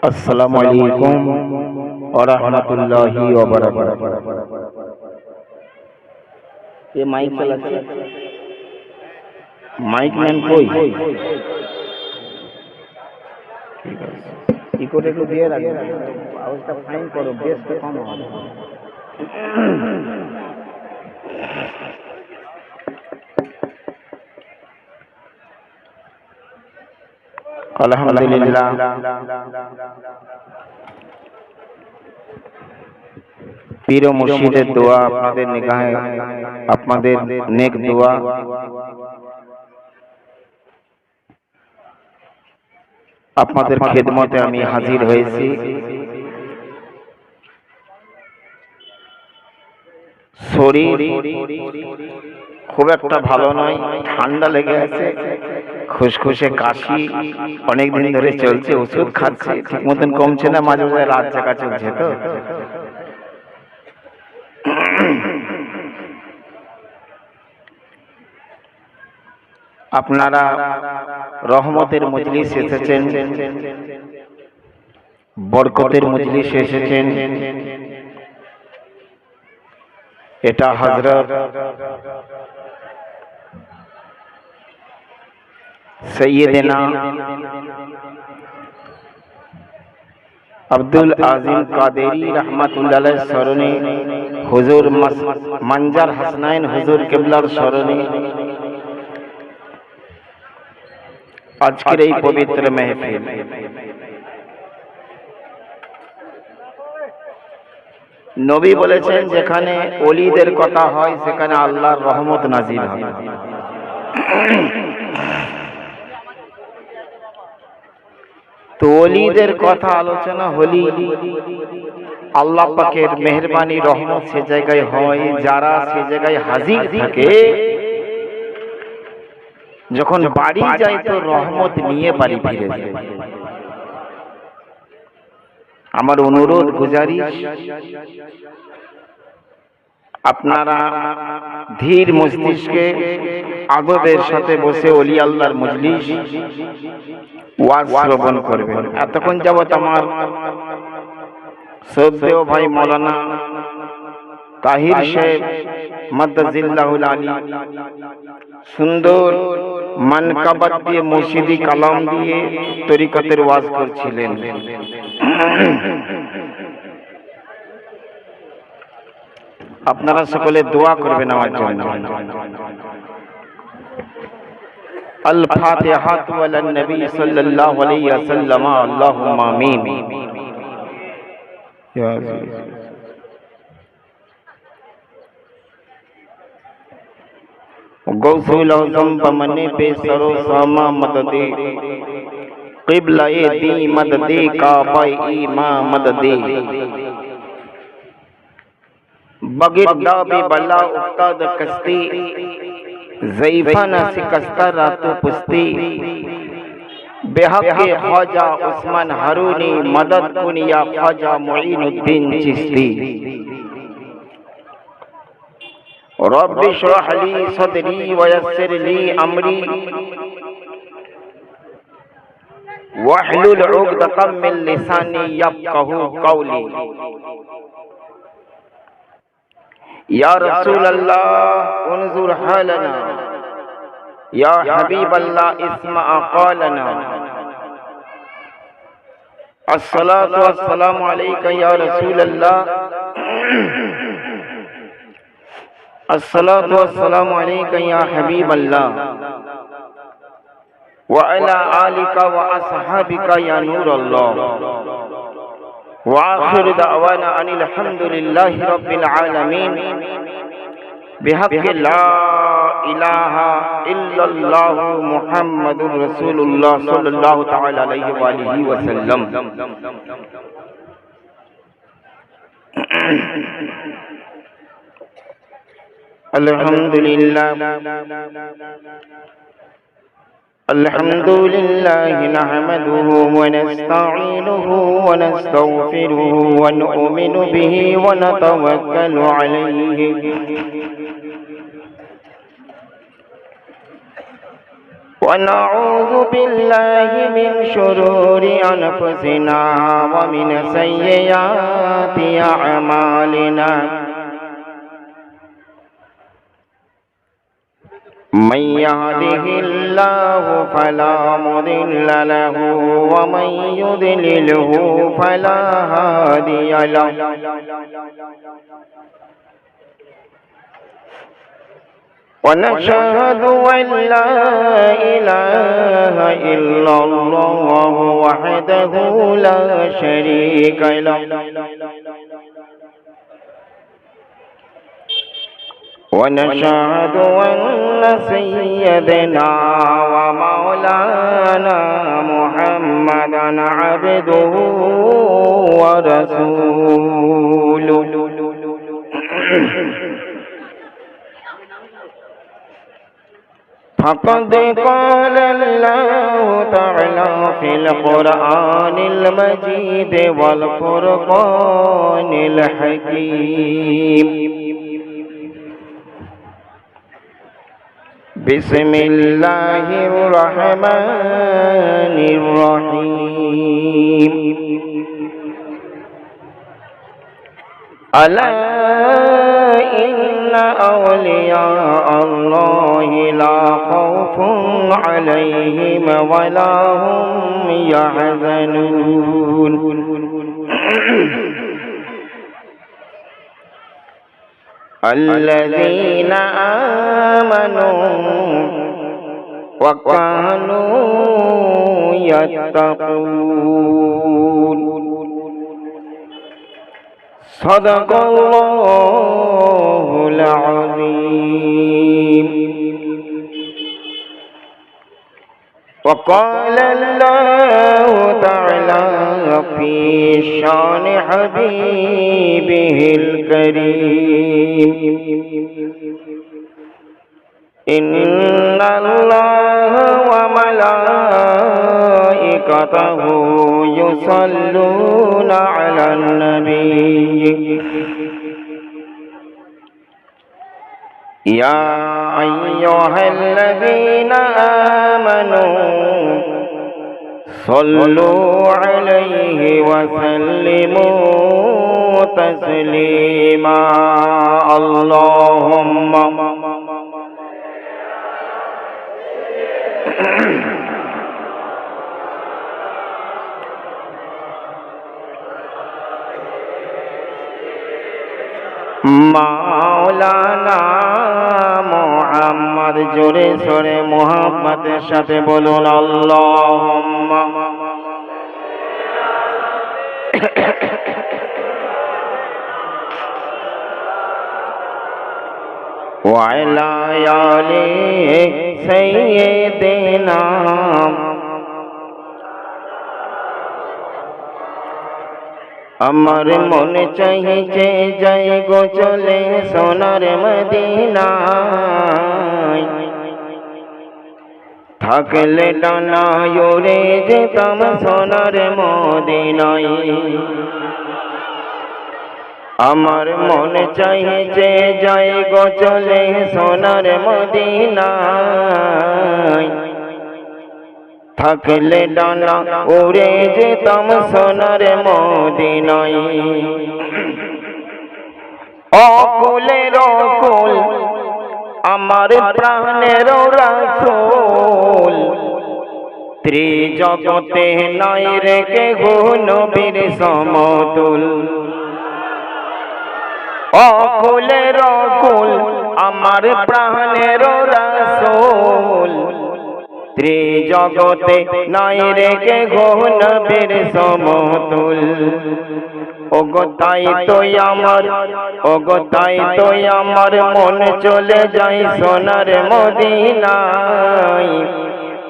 আসসালামু আলাইকুম ওয়া রাহমাতুল্লাহি ওয়া বারাকাতুহু। ये माइक चलाচ্ছে, माइक मैन कोई ঠিক আছে, ইকোটা একটু দিয়ে রাখো, আওয়াজটা ফাইন করো, বেসটা কম হবে। আলহামদুলিল্লাহ, পীর ও মুর্শিদের দোয়া আপনাদের নিগাহে, আপনাদের নেক দোয়া আপনাদের খেদমতে আমি হাজির হয়েছি। শরীর খুব একটা ভালো নয়, ঠান্ডা লেগে আছে, খুশখুশে কাশি অনেকদিন ধরে চলছে, ওষুধ খাচ্ছি, ঠিক মতন কমছে না, মাঝে মাঝে রাত জাগা চলছে। তো আপনারা রহমতের মজলিস এসেছেন, বরকতের মজলিস এসেছেন। এটা হযরত সৈয়দনা আব্দুল আজিম কাদেরী রাহমাতুল্লাহ আলাইহির স্মরণে, হুজুর মানজার হাসনাইন হুজুর কিবলার স্মরণে আজকের এই পবিত্র মেহফিল। নবী বলেছেন, যেখানে ওলিদের কথা হয় সেখানে আল্লাহর রহমত নাজিল হয়। তো ওলিদের কথা আলোচনা হলি আল্লাহ পাকের মেহেরবানি রহমত সে জায়গায় হয়, যারা সে জায়গায় হাজির থাকে। যখন বাড়ি যায় তো রহমত নিয়ে বাড়ি ফিরে যায়। আমার অনুরোধ গুজারিশ, আপনারা ধীর মস্তিষ্কে আদবের সাথে বসে ওলি আল্লাহর মজলিস ওয়াজ শ্রবণ করবেন। এতক্ষণ যাবত আমার শ্রদ্ধেয় ভাই মৌলানা তাহির সাহেব মাদ্দাজিল্লাহুল আলী সুন্দর মানকাবাত দিয়ে, মুর্শিদি কালাম দিয়ে তরিকতের ওয়াজ করছিলেন। আপনারা সকলে দোয়া করবেন আমার জন্য। আল ফাতিহাতু আলান নবী সাল্লাল্লাহু আলাইহি ওয়াসাল্লাম, আল্লাহুম্মা আমিন। ইয়া আজিজ গৌসুল আযম বমনে বেসরো সামা মদদে, কিবলায়ে দি মদদে, কাবায়ে ইমা মদদে, बगिरदा भी बला उस्ताद कस्ती, ज़ईफ़ाना शिकस्ता रातों पुस्ती, बेहक़े ख्वाजा उस्मान हारूनी, मदद कुनिया ख्वाजा मुईनुद्दीन चिश्ती। रब्बि इश्रह ली सदरी वयस्सिर ली अमरी, वहलुल उक़दतम मिन लिसानी यफ़क़हू क़ौली। या रसूल अल्लाह उन्जुर हालना, या हबीब अल्लाह इस्मा क़ौलना, अस्सलातु वस्सलामु अलैका या रसूल अल्लाह, अस्सलातु वस्सलामु अलैका या हबीब अल्लाह, व अला आलिका व अस्हाबिका या नूर अल्लाह, व आखिर दावाना अनिल हम्दुलिल्लाहि रब्बिल आलमीन, बिहक़्क़ि ला इलाहा इल्लल्लाहु मुहम्मदुर रसूलुल्लाह सल्लल्लाहु तआला अलैहि व आलिहि वसल्लम। अल्हम्दुलिल्लाह, अल्हम्दुलिल्लाह नहमदुहु व नस्तईनुहु व नस्तगफिरुहु व नु'मिनु बिही व नतवक्कलु अलैहि ونعوذ بالله من شرور أنفسنا ومن سيئات أعمالنا من يهده الله فلا مضل له ومن يضلله فلا هادي له ونشهد أن لا إله إلا الله وحده لا شريك له ونشهد أن سيدنا ومولانا محمدا عبده ورسوله فقد قال الله تعالى في القرآن المجيد والفرقان الحكيم بسم الله الرحمن الرحيم ألا إن أولياء الله لا خوف عليهم ولا هم يحزنون الذين آمنوا وكانوا يتقون صدق الله العظيم وقال الله تعالى في شان حبيبه الكريم إن الله وملائكته يصلون على النبي يا أيها الذين آمنوا صلوا عليه وسلموا تسليما اللهم মাওলানা মুহাম্মদ জোরে সোরে মুহাম্মদের সাথে বলুন আল্লাহুম্মা ওয়া আলা আলি সাইয়্যিদিনা আমার মনে চাইছে যাই গো চলে সোনার মদিনায় থাকলে ডানা উড়ে যেতাম সোনার মদিনায় আমার মনে চাইছে যাই গো চলে সোনার মদিনায় থাকলে ডানা উড়ে যেতাম সোনার মদিনায় অকুলের অকুল আমার প্রাণের রাসূল ত্রিজগতে নাই রে কেহু নবীর সমতুল অকুলের অকুল আমার প্রাণের রাসূল ত্রিজগতে নাই রে কেহু নবীর সমতুল ওগো তাই তো আমার মন চলে যায় সোনার মদিনায়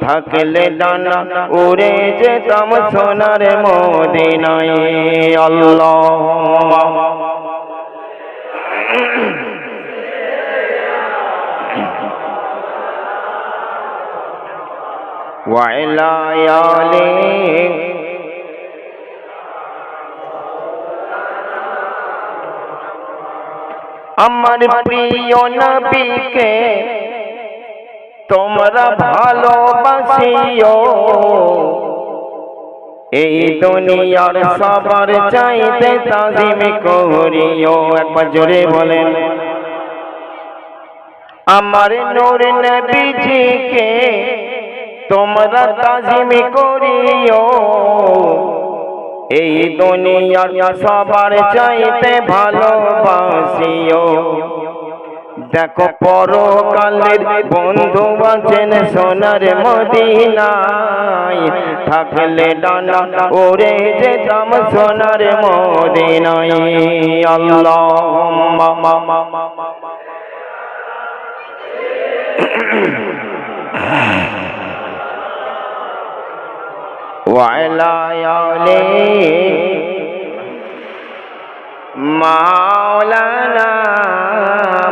থাকলে ডানা উড়ে যেতাম সোনার মদিনায় আল্লাহ وعلى آله আমার প্রিয় নবীকে তোমরা ভালোবাসিও এই দুনিয়ার সবার চাইতে তাজিম করিও। একবার জোরে বলেন, আমার নূর নবীজিকে তোমরা তাজিম করিও এই দুনিয়ার সবার চাইতে ভালোবাসিও। দেখো পরকালের বন্ধু আছেন সোনার মদিনায়, থাকলে ডানা ওরে যেতাম সোনার মদিনায়। আল্লাহুম্মা ওয়া আলা আলি মাওলানা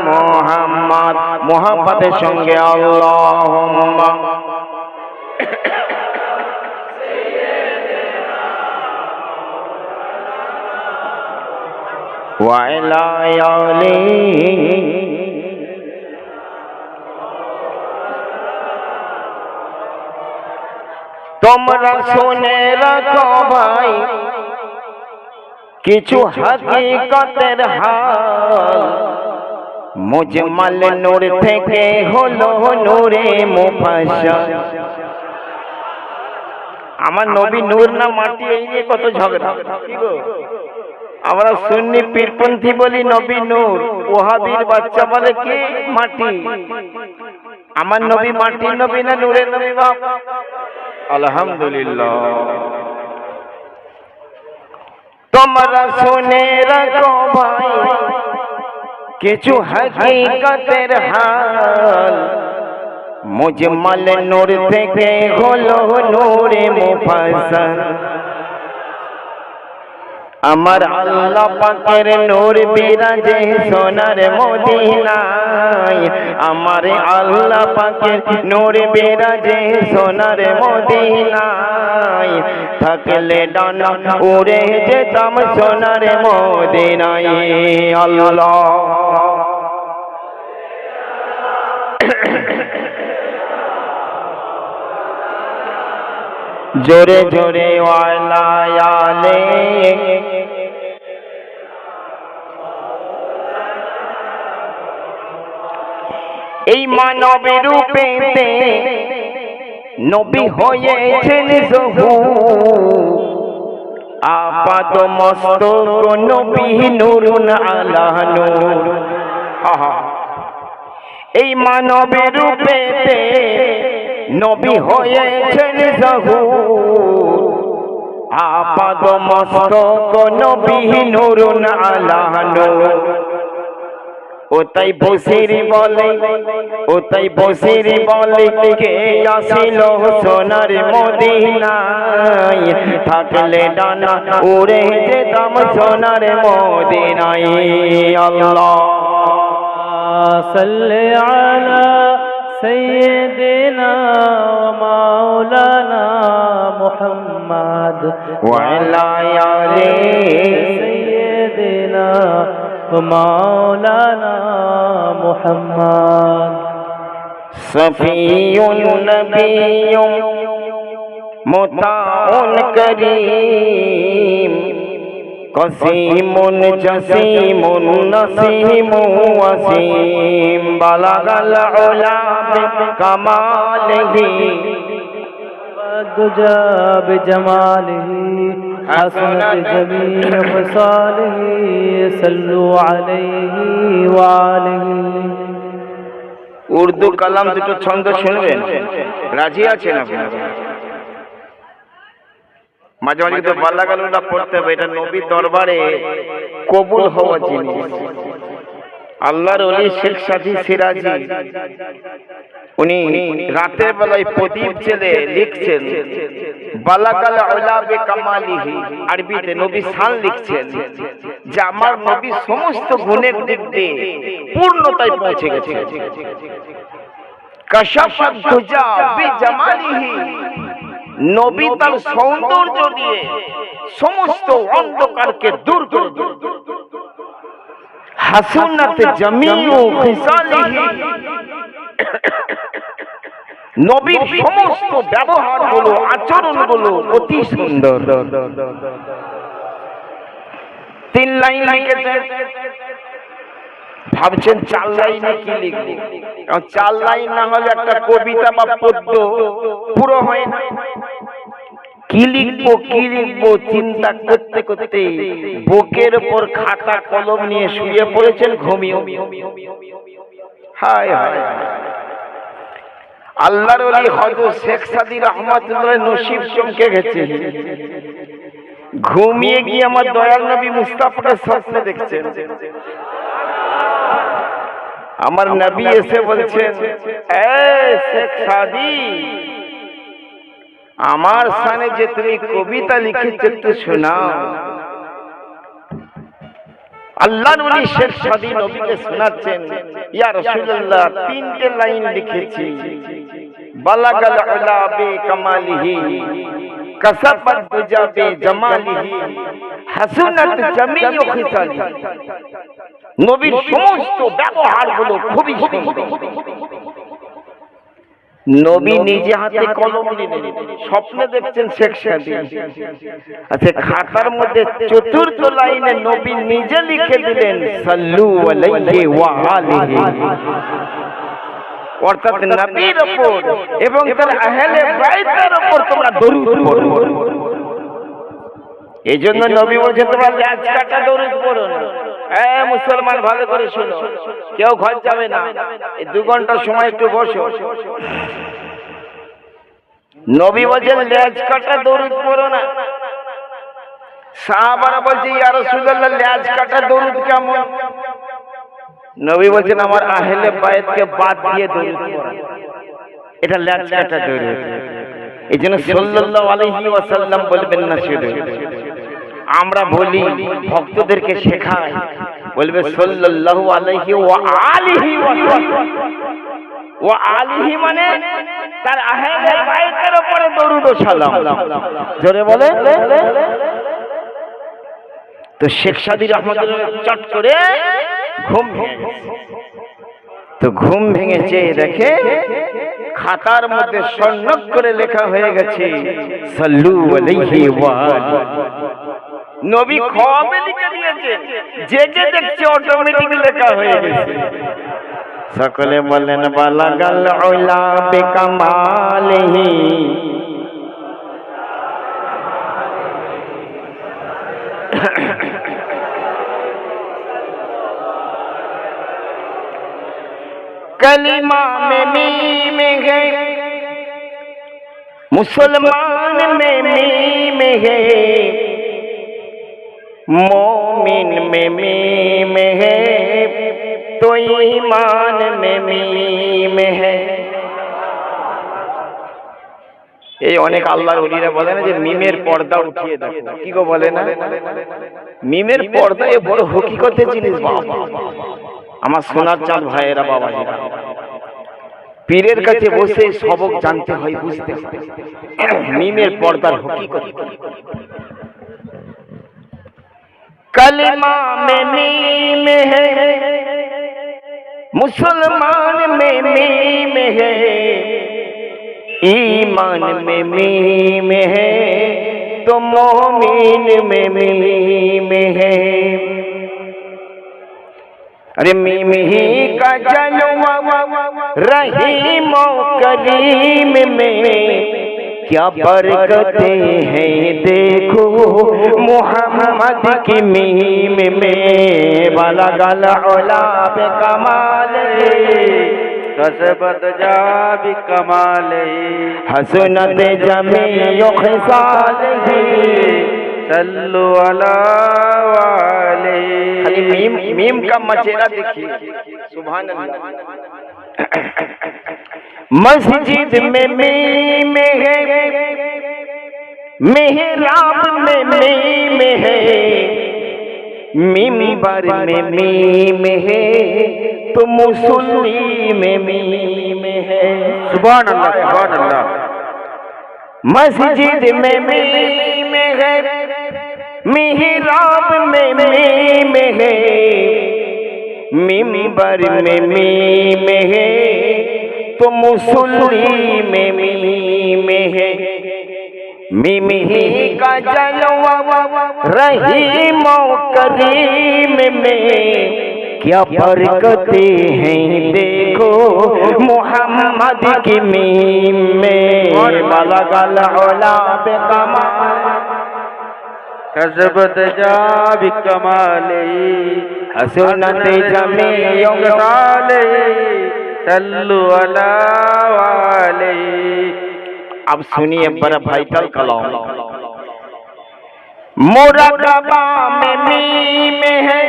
মুহাম্মদ। মুহাব্বতের সঙ্গে আল্লাহুম্মা ওয়া আলা আলি তোমরা শুনে রাখো ভাই কিছু হাকিকতের হাল, মুজমাল নূর থেকে হলো নূরে মুফাসসাল। আমার নবী নূর না মাটি, এই নিয়ে কত ঝগড়া। আমরা সুন্নি পীরপন্থী বলি নবী নূর, ওহাবীর বাচ্চা বলে কি মাটি। আমার নবী মাটির নবী না নূরের নবী বাপ? আলহামদুলিল্লাহ। তোমরা শুনে রাখো ভাই কিছু হাকিকতের হাল, মুজমাল নূর থেকে হলো নূরে মুফাসসাল। আমার আল্লাহ পাকের নূর বিরাজে সোনার মদিনায়, আমার আল্লাহ পাকের নূর বিরাজে সোনার মদিনায়, থাকলে ডানা উড়ে যেতাম সোনার মদিনায়। আল্লাহ জোরে জোরে ওয়ালা আলে এই মানবের রূপেতে নবী হয়েছেন জহুর, আপাদ মস্তক নবী নূরুন আলা নূর। এই মানবের রূপেতে নবী হয়েছেন জহুর, আপাদ মস্তক নবী নূরুন আলা নূর। ও তাই বসির বলে, ও তাই বসির বলে কে আসিল সোনার মদিনায়, থাকলে ডানা উড়ে যেতাম সোনার মদিনায়। আল্লাহ সাল্লি আলা সাইয়্যিদিনা ওয়া মাওলানা মুহাম্মদ ওয়া আলা আলি সাইয়্যিদিনা مولانا محمد صفي نبي مطاع كريم قسيم جسيم نسيم وسيم بلغ العلا بكماله والدجى بجماله حسنت جميع خصاله صلوا عليه وآله। উর্দু কালাম দুটো ছন্দ শুনবেন, রাজি আছেন আপনারা? মাঝে মাঝে তো বাল্লাগালুটা পড়তে হবে, এটা নবী দরবারে কবুল হওয়া জিনিস। আল্লাহর ওলি শেখ সাদি সিরাজি উনি রাতের বেলায় প্রদীপ জেলে লিখছেন বালাগাল উলা বিকামালিহি, আরবিতে নবী শান লিখছেন যে আমার নবী সমস্ত গুণের দিক দিয়ে পূর্ণতায় পৌঁছে গেছে। কাশাফাত দুজা বিজামালিহি, নবী তার সৌন্দর্য দিয়ে সমস্ত অন্ধকারকে দূর করে দিলেন। হাসুনাত জামিউ খিসালিহি, নবীর সমস্ত ব্যবহারগুলো, আচরণগুলো অতি সুন্দর। 3 লাইন লিখেছেন, ভাবছেন 4 লাইনে কি লিখব? 4 লাইন না হলে একটা কবিতা বা পদ্য পুরো হয় না। কি লিখবো চিন্তা করতে করতে বুকের উপর খাতা কলম নিয়ে শুয়ে পড়েছেন, ঘুমিয়ে। হায় হায়, আল্লাহর ওলি হযরত শেখ সাদী রহমাতুল্লাহ নসিব চমকে গেছে। ঘুমিয়ে গিয়ে আমার দয়াল নবী মুস্তাফাকে স্বপ্নে দেখছেন। আমার নবী এসে বলছেন, এই শেখ সাদী, আমার সামনে যে তুমি কবিতা লিখেছো একটু শোনাও। আল্লাহর ওলি শেখ সাদী নবীকে শোনাচ্ছেন, ইয়া রাসূলুল্লাহ, 3টে লাইন লিখেছি। বালাগাল উলা বে কামালিহি, কাসাবাত দুজা বে জামালিহি, হাসুনাত জামিউ খিসালি। নবীর সমস্ত ব্যবহারগুলো খুবই সুন্দর। নবী নিজে হাতে কলম নিলেন, স্বপ্নে দেখছেন শেখ সাদী। আচ্ছা, খাতার মধ্যে 4র্থ লাইনে নবী নিজে লিখে দিলেন, সাল্লু আলাইহি ওয়া আলিহি। অর্থাৎ নবীর উপর এবং তার আহলে বাইতের উপর তোমরা দরুদ পড়ো। এই জন্য নবী বলেছেন, তোমরা ল্যাজ কাটা দরুদ পড়ো না। মুসলমান ভালো করে শোনো, কেউ ঘর যাবে না, এই 2 ঘন্টা সময় একটু বসো। নবী বলেছেন ল্যাজ কাটা দরুদ পড়ো না। সাহাবারা বলছে, ইয়া রাসূলুল্লাহ, ল্যাজ কাটা দরুদ কেমন? নবী বলেছেন, আমার আহলে বাইতকে বাদ দিয়ে দরুদ পড়ো, এটা ল্যাজ কাটা দরুদ। এই জন্য সাল্লাল্লাহু আলাইহি ওয়াসাল্লাম বলবেন না, শুধু আমরা বলি, ভক্তদেরকে শেখাই, বলবে সাল্লাল্লাহু আলাইহি ওয়া আলিহি ওয়াসাল্লাম। ওয়া আলিহি মানে তার আহলে বাইতের উপরে দরুদ ও সালাম। জোরে বলে। তো শেখ সাদী রহমাতুল্লাহ চট করে ঘুম ভেঙে গেছে। তো ঘুম ভেঙেছে, দেখে খাতার মধ্যে স্বর্ণক করে লেখা হয়ে গেছে, সাল্লু আলাইহি ওয়া আলিহি। নবী কবে লিখে দিয়েছেন, জেগে দেখছে অটোমেটিক লেখা হয়ে গেছে। সকলে বলেন, বালাগাল উলা বিকামালিহি, कलिमा में मीम है, मुसलमान में मीम है, मोमिन में मीम है, तो ईमान में मीम है। এই অনেক আল্লাহর ওলিরা বলে না যে মিমের পর্দা উঠিয়ে দাও, কি গো বলে না? মিমের পর্দা এ বড় হকিকতের জিনিস বাবা। আমার সোনার চাঁদ ভাইয়েরা, বাবাজিরা, পীরের কাছে বসে সবক জানতে হয়, বুঝতে হয় মিমের পর্দার হকিকত। कलिमा में मीम है, मुसलमान में मीम है, ईमान में मीम है, तो मोमिन में मीम है। अरे मीम ही का जलवा रहीम करीम में, क्या बरकतें हैं देखो मोहम्मद की मीम में। बलगल उला बिकमालिही, कसबत जा बिकमालिही, हसनत जमीउ खिसालिही, सल्लु अला वालिही। खाली मीम का मचेरा देखिए, सुभान अल्लाह। मस्जिद में मीम है, मेहराब में मीम है, मिंबर में मीम है, तो मुसल्ली में मीम है। सुभान अल्लाह, सुभान अल्लाह। मस्जिद में मीम है, मेहराब में मीम है, मिंबर में मीम है, तो मुसल्ली में मीम है, मीम ही का जलवा रहीम करीम में क्या बरकतें हैं देखो मोहम्मद की मीम में। बलगल उला बेकमाल कसबत जा बिकमाले हसनत जमीयम साले सल्लु अला वाले। अब सुनिए बड़ा वाइटल कलाम। मुराकबा में मीम है,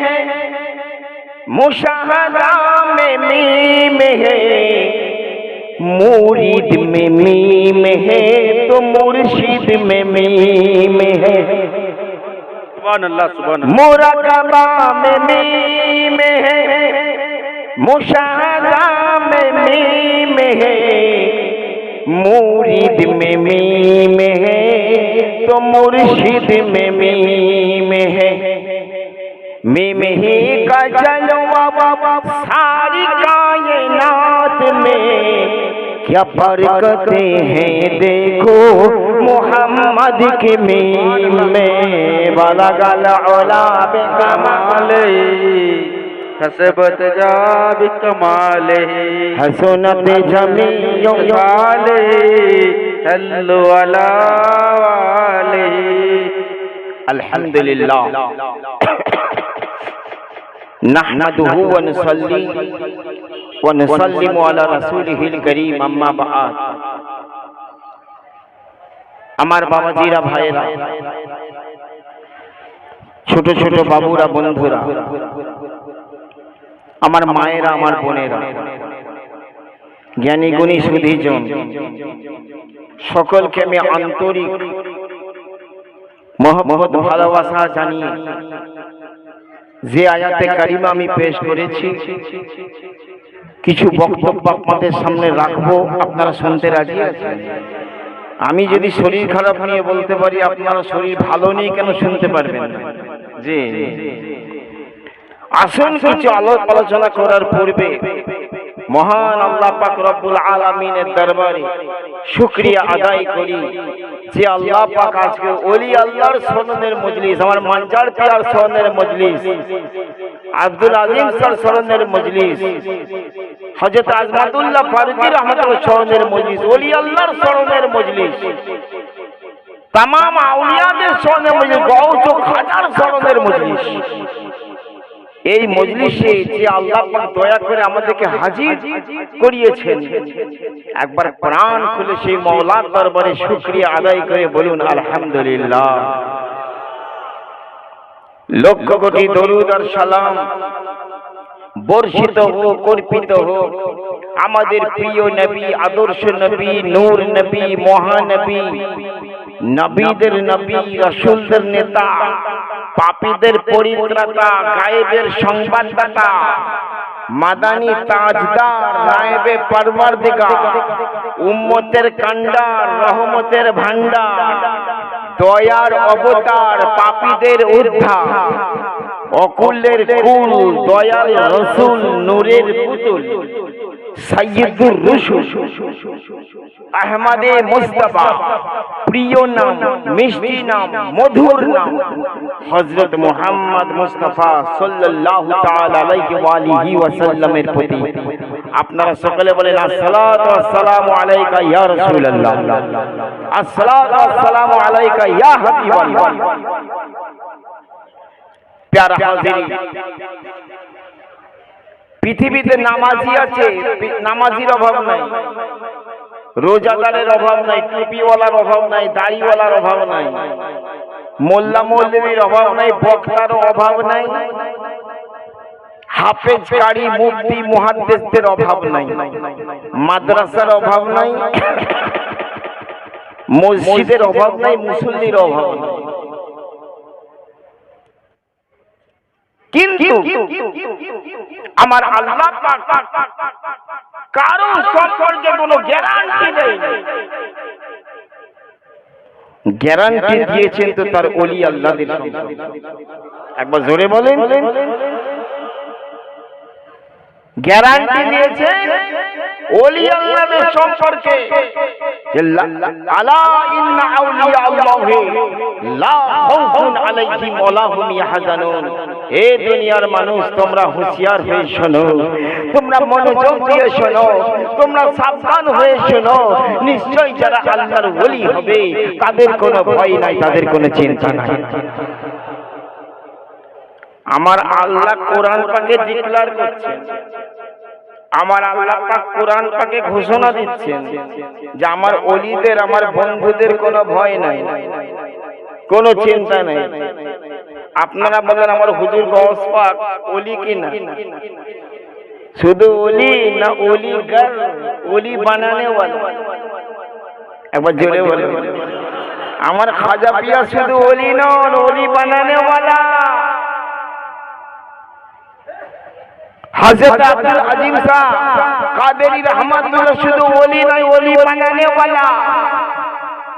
मुशाहदा में मीम है, मुरीद में मीम है तो मुर्शिद में मीम है। सुभान अल्लाह सुभान अल्लाह। मुराकबा में मीम है, मुशाहदा में मीम है, मुरीद में मीम है तो मुर्शिद में मीम है। मीम ही का जलवा सारी कायनात में क्या बरकतें हैं देखो मोहम्मद के मीम में। बलगल उला बेकमाले कसबत जा बिकमाले हसनत जमीयम साले सल्लु अला वाले। अल्हम्दुलिल्लाह नहमदुहु व नुसल्ली व नुसल्लिमु अला रसूलिहिल करीम अम्मा बाद। আমার বাবাজিরা ভাইয়েরা, ছোট ছোট বাবুরা, বন্ধুরা, আমার মায়েরা, আমার বোনেরা, জ্ঞানী গুণী সুধীজন, সকলকে আমি আন্তরিক মহব্বত ভালোবাসা জানিয়ে যে আয়াতে কারিমা আমি পেশ করেছি কিছু বক্তব্য আপনাদের সামনে রাখবো। আপনারা শুনতে রাজি আছেন? আমি যদি শরীর খারাপ নিয়ে বলতে পারি, আপনারা শরীর ভালো নেই কেন শুনতে পারবেন না? জি, আসুন কিছু আলোচনা করার পূর্বে মহান আল্লাহ পাক রব্বুল আলামিনের দরবারে শুকরিয়া আদায় করি যে আল্লাহ পাক আজকে ওলি আল্লাহর স্মরণের মজলিস, আমার মানজার পিয়ার স্মরণের মজলিস, আব্দুল আজিম স্যার স্মরণের মজলিস, হযরত আজমাতুল্লাহ ফারুকী রহমাতুল্লাহ স্মরণের মজলিস, ওলি আল্লাহর স্মরণের মজলিস, तमाम আউলিয়াদের স্মরণের মজলিস, গৌস ও খাজার স্মরণের মজলিস। এই মজলিসে যে আল্লাহ পাক দয়া করে আমাদেরকে হাজির করিয়েছেন, একবার প্রাণ খুলে সেই মওলার দরবারে শুকরিয়া আদায় করে বলুন আলহামদুলিল্লাহ। লক্ষ কোটি দরুদ আর সালাম বর্ষিত হোক, অর্পিত হোক আমাদের প্রিয় নবী, আদর্শ নবী, নূর নবী, মহানবী, নবীদের নবী, রাসূলদের নেতা, পাপীদের পরিত্রাতা, গায়েবের সংবাদদাতা, মাদানী তাজদার, নায়েবে পরওয়ারদিগার, উম্মতের কান্ডার, রহমতের ভান্ডার, দয়ার অবতার, পাপীদের উদ্ধার, অকুলের কুল, দয়াল রসুল, নূরের পুতুল, সাইয়্যিদুর রুসুল, আহমদে মুস্তাফা, প্রিয় নাম, মিষ্টি নাম, মধুর নাম হযরত মুহাম্মদ মুস্তাফা সাল্লাল্লাহু তাআলা আলাইহি ওয়া আলিহি ওয়াসাল্লামের প্রতি আপনারা সকলে বলেন আসসালাতু ওয়াসসালামু আলাইকা ইয়া রাসূলুল্লাহ, আসসালাতু ওয়াসসালামু আলাইকা ইয়া হাবিবাল্লাহ। প্যারা হাজিরিন, পৃথিবীতে নামাজি আছে, নামাজির অভাব নাই, রোজাদারের অভাব নাই, টুপিওয়ালার অভাব নাই, দাড়িওয়ালার অভাব নাই, মোল্লা মৌলবীর অভাব নাই, বক্তারও অভাব নাই, হাফেজ কারি মুফতি মুহাদ্দিসদের অভাব নাই, মাদ্রাসার অভাব নাই, মসজিদের অভাব নাই, মুসল্লির অভাব নাই। কিন্তু আমার আল্লাহ পাক কারো সম্পর্কে কোনো গ্যারান্টি নেই, গ্যারান্টি দিয়েছেন তো তার ওলি আল্লাহদের সম্পর্কে। একবার জোরে বলেন, গ্যারান্টি দিয়েছেন ওলি আল্লাহদের সম্পর্কে যে আলা ইন্না আউলিয়া আল্লাহি লা খাউফুন আলাইহিম ওয়া লা হুম ইয়াহজানুন। হে দুনিয়ার মানুষ, তোমরা হুঁশিয়ার হয়ে শোনো, তোমরা মনোযোগ দিয়ে শোনো, তোমরা সাবধান হয়ে শোনো। নিশ্চয় যারা আল্লাহর ওলি হবে তাদের কোনো ভয় নাই, তাদের কোনো চিন্তা নাই। আমার আল্লাহ কোরআন পাকে ডিক্লেয়ার করছেন, আমার আল্লাহ পাক কোরআন পাকে ঘোষণা দিচ্ছেন যে আমার ওলিদের, আমার বন্ধুদের কোনো ভয় নাই, কোনো চিন্তা নেই। আপনারা বলেন আমার হুজুর গৌস পাক ওলি কি না? শুধু ওলি না ওলি গর, ওলি বানানে ওয়ালা? একবার জোরে বলেন। আমার খাজা পিয়া শুধু ওলি নন, ওলি বানানে ওয়ালা। हज़रत अब्दुल अजीम साहब कादरी रहमतुल्लाह शुद्ध ओली नहीं, ओली बनाने वाला।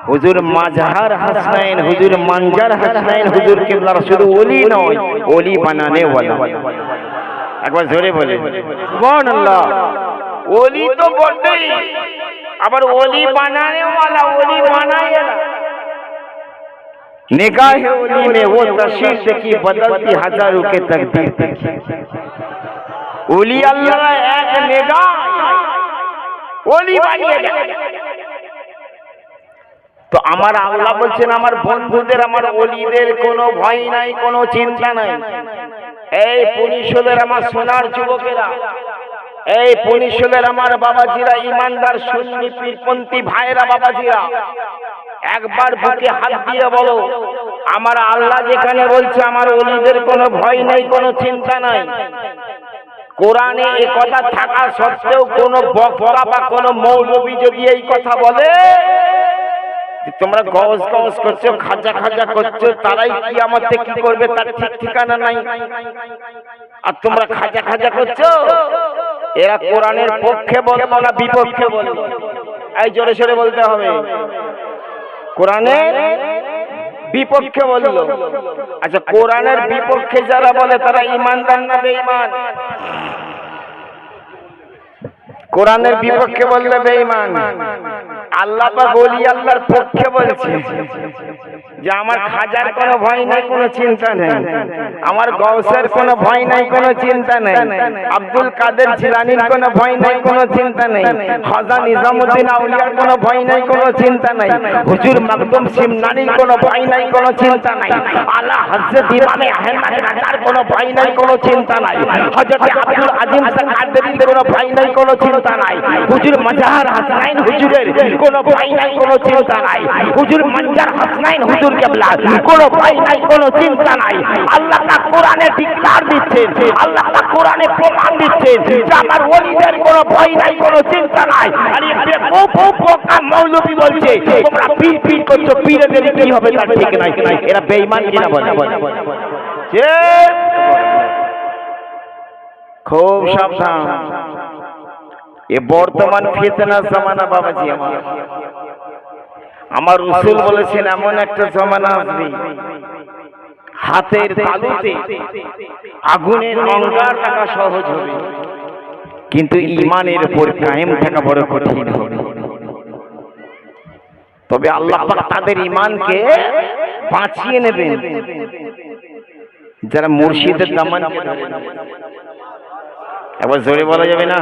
हुजूर मजहर हसनैन, हुजूर मंजर हसनैन, हुजूर किबला शुद्ध ओली नहीं, ओली बनाने वाला। एक बार जोरे बोले सुभान अल्लाह। ओली तो बोलते ही, अब ओली बनाने वाला, ओली बनाएगा। निगाह ओली में वो तशरीफ की बदलती हजारों के तकदीर देखी। ওলি আল্লাহ এক নিগাহ ওলি বানিয়ে দেয়। তো আমার আল্লাহ বলছেন আমার বন্ধুদের, আমার ওলিদের কোনো ভয় নাই, কোনো চিন্তা নাই। এই পরিষদের আমার সোনার যুবকেরা, এই পরিষদের আমার বাবাজিরা, ইমানদার সুন্নি পীরপন্থী ভাইরা বাবাজিরা, একবার বুকে হাত দিয়ে বলো আমার আল্লাহ যেখানে বলছে আমার ওলিদের কোনো ভয় নাই, কোনো চিন্তা নাই। কোরআনে এই কথা থাকা সত্ত্বেও কোন বক্তা বা কোন মৌলবী যদি এই কথা বলে তোমরা গজ গজ করছো, খাজা খাজা করছো, তারাই কিয়ামতে কি করবে তার ঠিক ঠিকানা নাই। আর তোমরা খাজা খাজা করছো, এরা কোরআনের পক্ষে বলবো না বিপক্ষে বলবো? এই জোরে সোরে বলতে হবে। কোরআনের বিপক্ষে বললো। আচ্ছা, কোরআনের বিপক্ষে যারা বলে তারা ঈমানদার না বেঈমান? কোরআনের বিপক্ষে বললে বেঈমান। আল্লাহ পাক ওলি আল্লাহর পক্ষে বলছে যে আমার খাজার কোনো ভয় নাই, কোনো চিন্তা নেই, আমার গৌসের কোনো ভয় নাই, কোনো চিন্তা নেই, আব্দুল কাদের জিলানীর কোনো ভয় নাই, কোনো চিন্তা নেই, খাজা নিজামুদ্দিন আউলিয়ার কোনো ভয় নাই, কোনো চিন্তা নাই, হুজুর মাকদুম সিমনানির কোনো ভয় নাই, কোনো চিন্তা নাই, আলা হযরত ইমামে আহমদ রাজার কোনো ভয় নাই, কোনো চিন্তা নাই, হযরত আব্দুল আজিম কাদেরীর কোনো ভয় নাই, কোনো চিন্তা নাই, হুজুর মজহার হাসানাইন হুজুরের কোনো ভয় নাই, কোনো চিন্তা নাই, হুজুর মঞ্জার হাসনাইন হুজুর কেবলা কোনো ভয় নাই, কোনো চিন্তা নাই। আল্লাহ পাক কোরআনে ডিক্লার দিচ্ছেন, আল্লাহ পাক কোরআনে প্রমাণ দিচ্ছেন যে আমার ওলিদের কোনো ভয় নাই, কোনো চিন্তা নাই। আর এই বেকুফ মৌলবী বলছে তোমরা পীর পীর করছো, পীরেদের কি হবে তার ঠিক নাই। এরা বেঈমান কিনা বলে? খুব সাবধান, এ বর্তমান ফিতনা জামানা বাবাজি। আমার রাসূল বলেছেন এমন একটা জামানা আসবে হাতের তালুতে আগুনের অঙ্গার থাকা সহজ হবে, কিন্তু ঈমানের উপর কায়েম থাকা বড় কঠিন হবে। তবে আল্লাহ পাক তাদের ঈমানকে বাঁচিয়ে নেবেন যারা মুর্শিদের দামানকে ধরে নেবে। একবার জোরে বলা যাবে না?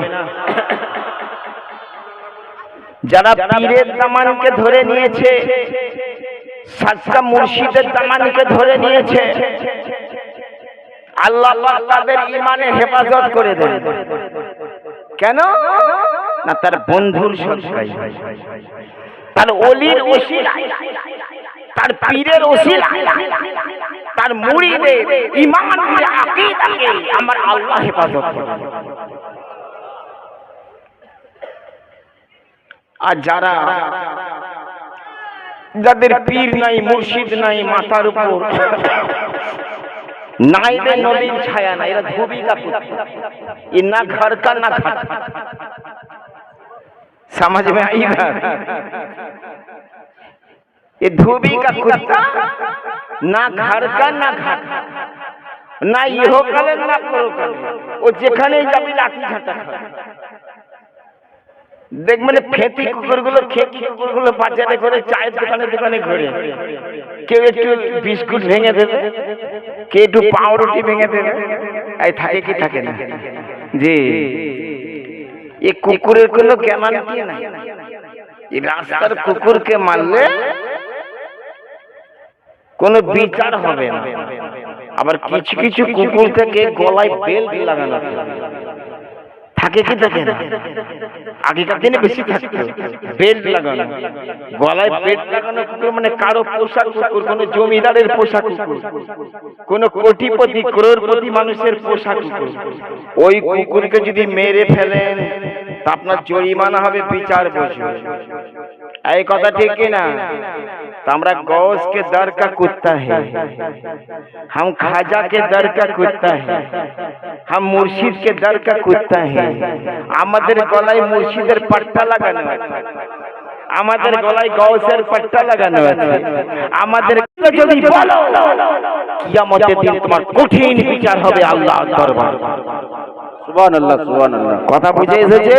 যারা পীরের দামানকে ধরে নিয়েছে, সাচ্চা মুর্শিদের দামানকে ধরে নিয়েছে, আল্লাহ পাক তাদের ঈমানে হেফাজত করে দেন। কেন না? তার বন্ধুর সদকায়, তার ওলির ওসিলায়, তার পীরের ওসিলায়, তার মুরিদের ঈমানের আকীদাকে আমার আল্লাহ হেফাজত করে। আর যারা যাদের পীর নাই, মুর্শিদ নাই, মাথার উপর নাইবে নবীর ছায়া নাই, এরা ধোবি का कुत्ता, ये ना घर का ना घाट। समझ में आई बात? ये धोबी का कुत्ता, ना घर का ना घाट, ना इहो कले ना करो कले, वो जेखाने जाबी लाठी झटा खाए। দেখবেন ফেঁতি কুকুরগুলো খেকি কুকুরগুলো বাজারে করে চায়ের দোকানে দোকানে ঘুরে, কেউ একটু বিস্কুট ভেঙে দেবে, কেউ একটু পাউরুটি ভেঙে দেবে। এই থাকে কি থাকে না? জি, এই কুকুরের কোনো গ্যারান্টি নাই। এই রাস্তার কুকুরকে মারলে কোনো বিচার হবে না। আবার কিছু কিছু কুকুর থেকে গলায় বেল্ট লাগানো থাকে কি থাকে না? আগেকার দিনে বেশি থাকতো বেল্ট লাগানো, গলায় বেল্ট লাগানো কুকুর মানে কারো পোশাক কুকুর, কোনো জমিদারের পোশাক কুকুর, কোনো কোটিপতি করোড়পতি মানুষের পোশাক কুকুর। ওই কুকুরকে যদি মেরে ফেলেন তা আপনার জরিমানা হবে, বিচার বসবে। এই কথা ঠিক কি না? तो हमरा गौस के दर का कुत्ता है, हम खाजा के दर का कुत्ता है, हम मुर्शिद के दर का कुत्ता है। আমাদের গলায় মুর্শিদের পাট্টা লাগানো আছে, আমাদের গলায় গৌসের পাট্টা লাগানো আছে। আমাদের যদি বলো কিয়ামতের দিন তোমার কঠিন বিচার হবে আল্লাহর দরবারে। সুবহানাল্লাহ সুবহানাল্লাহ। কথা বুঝে এসেছে?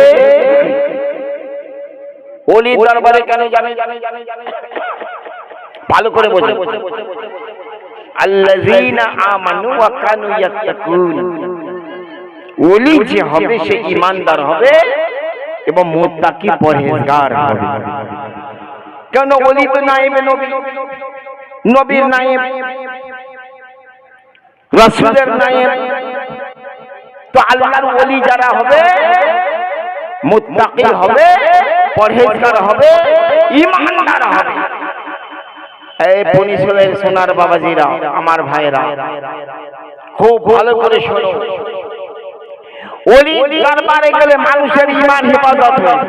ওলি দরবারে কেন জানেন? ভালো করে বোঝেন। আল্লাযীনা আমানু ওয়া কানু ইয়াত্তাকুন। ওলি যে হবে সে ঈমানদার হবে এবং মুত্তাকি পরহেজগার হবে। কেন? ওলি তো নায়েবে নবী, নবীর নায়েব, রাসূলের নায়েব। তো আল্লাহর ওলি যারা হবে মুত্তাকি হবে, পরহেজগার হবে, ঈমানদার হবে। এই পুনিশলের সোনার বাবাজিরা, আমার ভাইরা, খুব ভালো করে শোনো। ওলি দরবারে গেলে মানুষের ঈমান হেফাজত হয়।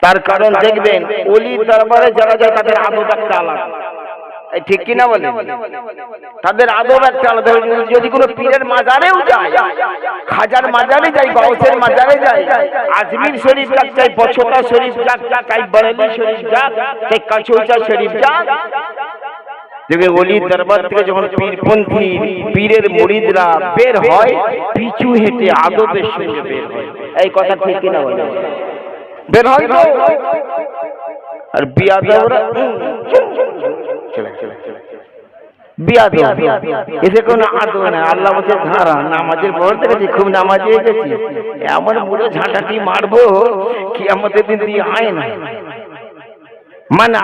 তার কারণ দেখবেন ওলি দরবারে যারা যায় তাদের আদব একটা আলাদা। এই ঠিক কিনা বলে? তাদের আদব একটা আলাদা। যদি কোনো পীরের মাজারেও যায়, খাজার মাজারে যায়, গাউসের মাজারে যায়, আজমির শরীফ যাক, চাই বছতা শরীফ যাক, চাই বরেলি শরীফ যাক, চাই কাচৌচা শরীফ যাক, দেখবে ওলি দরবার থেকে যখন পীরপন্থী পীরের মুরিদরা বের হয় পিছু হেঁটে আদবের সঙ্গে বের হয়। এই কথা ঠিক কিনা বলে? বের হয় তো। আর বিয়াদবরা এতে কোনো আদব নাই। আল্লাহ বলছে ধারা নামাজের পর দেখেছি খুব নামাজি হয়ে গেছি, এমন মুড়ো ঝাঁটাটি মারবো কিয়ামতের দিন দিয়ে আয় না। মানে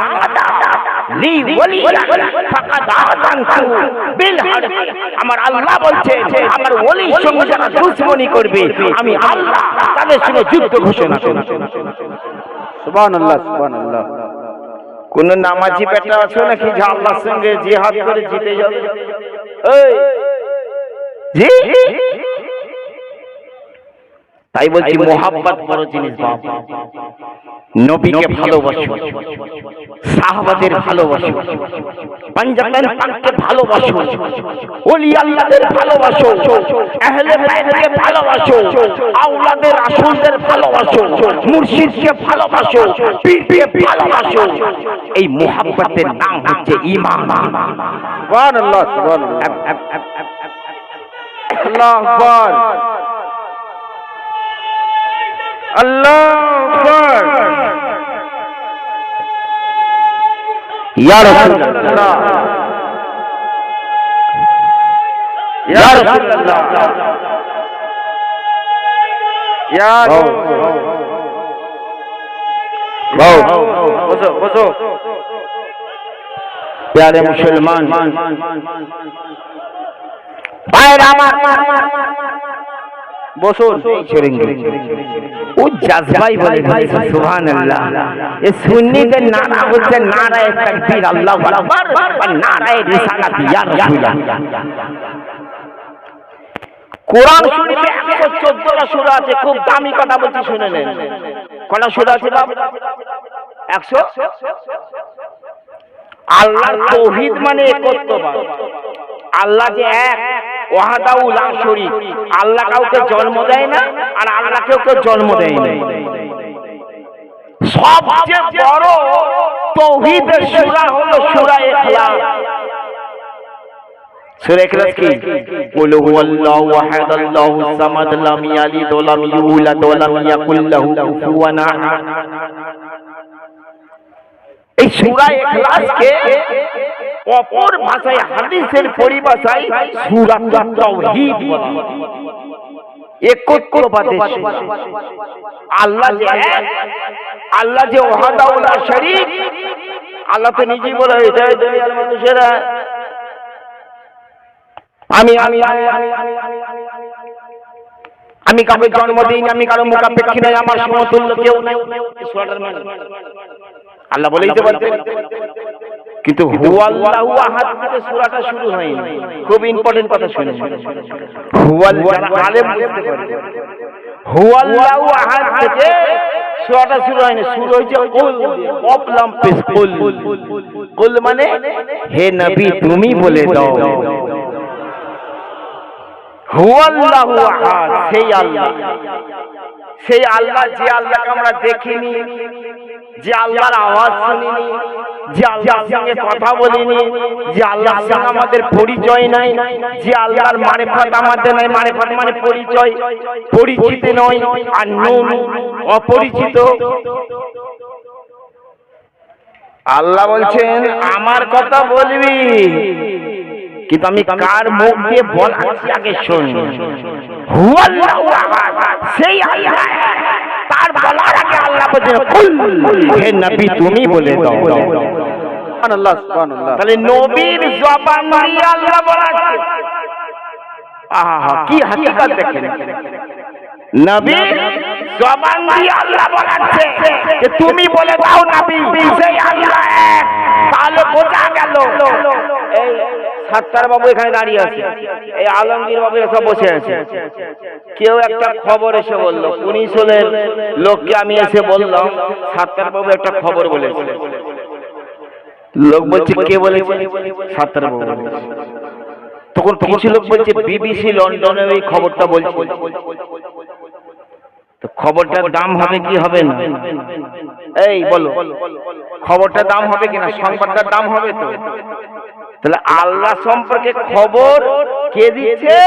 আমার আল্লাহ বলছে আমার ওলির সঙ্গে যারা দুশমনি করবে আমি আল্লাহ তাদের সঙ্গে যুদ্ধ ঘোষণা করব। সুবহানাল্লাহ সুবহানাল্লাহ। কোন নামাজি বেটা আছে নাকি যে আল্লাহর সঙ্গে জিহাদ করে জিতে যাবে? জি, তাই বলছি মোহাব্বত বড় জিনিস। বাবা নবীকে ভালোবাসো, সাহাবাদের ভালোবাসো, পাঞ্জাবের পাককে ভালোবাসো, ওলি আল্লাহদের ভালোবাসো, আহলে বাইতকে ভালোবাসো, আওলাদের রাসূলদের ভালোবাসো, মুর্শিদকে ভালোবাসো, পীরকে ভালোবাসো। এই মোহাব্বতের নাম হচ্ছে ঈমান। সুবহানাল্লাহ সুবহানাল্লাহ। আল্লাহু আকবার আল্লাহু আকবার। ইয়া রাসূলুল্লাহ, ইয়া রাসূলুল্লাহ, ইয়া বসো বসো। প্যারে মুসলমান ভাইরা আমার, বসুন। ও জাজবাই বলে সুবহানাল্লাহ। এ সুন্নিদের নারা হচ্ছে নারায়ে তাকবীর আল্লাহু আকবার আর নারায়ে রিসালাত ইয়া রাসূলুল্লাহ। কোরআন শরীফে 114টা সূরা আছে। খুব দামি কথা বলছি, শুনে নেন। কয়টা সূরা আছে বাবা? 100। আল্লাহর তাওহীদ মানে একত্ববাদ। আল্লাহ যে এক, ওয়াহদাহু লা শরীক। আল্লাহ কাউকে জন্ম দেয় না আর আল্লাহ কাউকে জন্ম দেয় না। সবচেয়ে বড় তাওহীদের সূরা হলো সূরা ইখলাস। সূরা ইখলাস কি? কুল হুয়াল্লাহু আহাদ আল্লাহুস সামাদ লাম ইয়ালিদ ওয়া লাম ইউলাদ ওয়া লাম ইয়াকুল লাহু কুফুয়ান আহাদ। এই সূরা ইখলাসকে অপর ভাষায় হাদিসের পরিভাষায় সূরাতুত তাওহীদ বলা হয়। একত্ববাদের সূরা। আল্লাহ যে এক, আল্লাহ যে ওয়াহদাহু লা শারীক, আল্লাহ তো নিজেই বলে এটা দুনিয়ার মানুষেরা আমি কাউকে জন্ম দিইনি, আমি কারো মুখাপেক্ষী নই, আমার সমতুল্য কেউ নাই। আল্লাহ বলেই তো বলতেন। কিন্তু হুয়াল্লাহু আহাদ থেকে সূরাটা শুরু হয়নি। খুব ইম্পর্টেন্ট কথা শুনুন। যারা আলেম বুঝতে পারে, হুয়াল্লাহু আহাদ থেকে সূরাটা শুরু হয়নি, শুরু হয়েছে কুল, কফ লাম পেশ কুল। কুল মানে হে নবী তুমি বলে দাও। হুয়াল্লাহু আহাদ সেই আল্লাহ, সেই আল্লাহ যে আল্লাহকে আমরা দেখিনি, যে আল্লাহর আওয়াজ শুনিনি, যে আল্লাহর সঙ্গে কথা বলিনি, যে আল্লাহর সঙ্গে আমাদের পরিচয় নাই, যে আল্লাহর মারিফাত আমাদের নাই। মারিফাত মানে পরিচয়, পরিচিত নয়। আর নূর অপরিচিত। আল্লাহ বলছেন আমার কথা বলবি, কিন্তু আমি কার মুখ দিয়ে বলাচ্ছি আগে শোন। হুয়াল্লাহু আহাদ সেই আল্লাহ, তার বলার আগে আল্লাহ বলছেন কুল হে নবী তুমি বলে দাও। সুবহানাল্লাহ, সুবহানাল্লাহ। তাহলে নবীর জবান দিয়ে আল্লাহ বলাচ্ছে। আহা কি হাকিকত দেখেন, নবীর জবান দিয়ে আল্লাহ বলাচ্ছে যে তুমি বলে দাও নবী সেই আল্লাহ এক। তাহলে বোঝা গেল এই সাত্তার বাবু এখানে দাঁড়িয়ে আছে, এই আলমগীর বাবু সব বসে আছে। কেউ একটা খবর এসে বলল, পুলিশ হলের লোককে আমি এসে বললাম সাত্তার বাবু একটা খবর বলেছে। লোক বলছে কে বলেছে? সাত্তার বাবু। তখন কিছু লোক বলছে বিবিসি লন্ডনের এই খবরটা বলছে। তো খবরটার দাম হবে কি হবে না? এই বলো, খবরটার দাম হবে কিনা? সংবাদটার দাম হবে তো? তাহলে আল্লাহ সম্পর্কে খবর কে দিচ্ছে?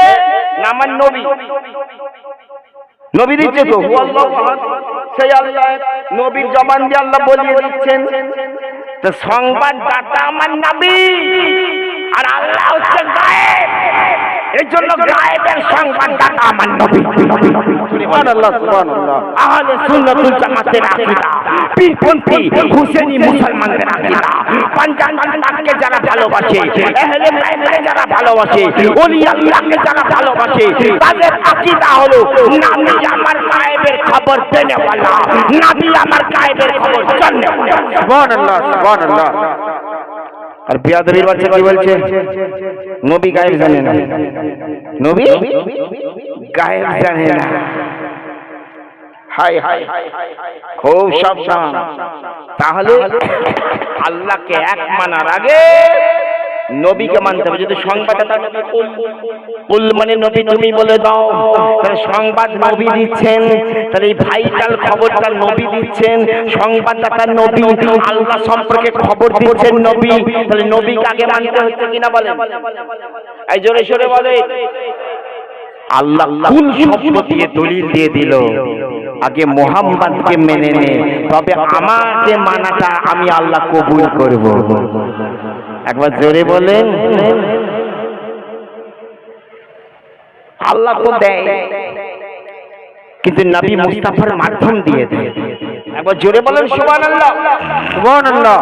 না আমার নবী। নবী দিচ্ছে তো। সেই আল্লাহ নবীর জবান দিয়ে আল্লাহ বলিয়ে দিচ্ছেন। তো সংবাদদাতা আমার নবী, আর আল্লাহ হচ্ছে গায়েব। এই জন্য গায়েবের সংবাদদাতা আমার নবী। সুবহানাল্লাহ, সুবহানাল্লাহ। আহলে সুন্নাতুল জামাতের আকীদা, পীরপন্থী হুসেনি মুসলমানদের আকীদা, পাঞ্জাবকে যারা ভালোবাসে, আহলে বাইতকে যারা ভালোবাসে, ওলি আল্লাহকে যারা ভালোবাসে, তাদের আকীদা হলো নবী আমার গায়েবের খবর দেনে वाला, নবী আমার গায়েবের খবর জাননে वाला। সুবহানাল্লাহ, সুবহানাল্লাহ। আর বিয়াদবির বাচ্চা কি বলছে? নবী গায়েব জানে না, নবী গায়েব জানে না। হাই হাই খুব সাবধান। তাহলে আল্লাহকে এক মানার আগে নবীকে মানতে হবে। যদি সংবাদদাতা নবী কুল মানে নবী তুমি বলে দাও, তাহলে সংবাদ নবী দিচ্ছেন, তাহলে এই ভাইটাল খবরটা নবী দিচ্ছেন। সংবাদদাতা নবী, আল্লাহ সম্পর্কে খবর দিচ্ছেন নবী, তাহলে নবীকে আগে মানতে হচ্ছে কিনা বলেন? এই জোরে সোরে বলে। আল্লাহ কুল শব্দ দিয়ে দলিল দিয়ে দিল, আগে মুহাম্মদকে মেনে নে, তবে আমাকে মানাটা আমি আল্লাহ কবুল করব। একবার জোরে বলেন। আল্লাহ তো দেয়, কিন্তু নবী মুস্তাফার মাধ্যম দিয়ে দেয়। একবার জোরে বলেন সুবহানাল্লাহ, সুবহানাল্লাহ।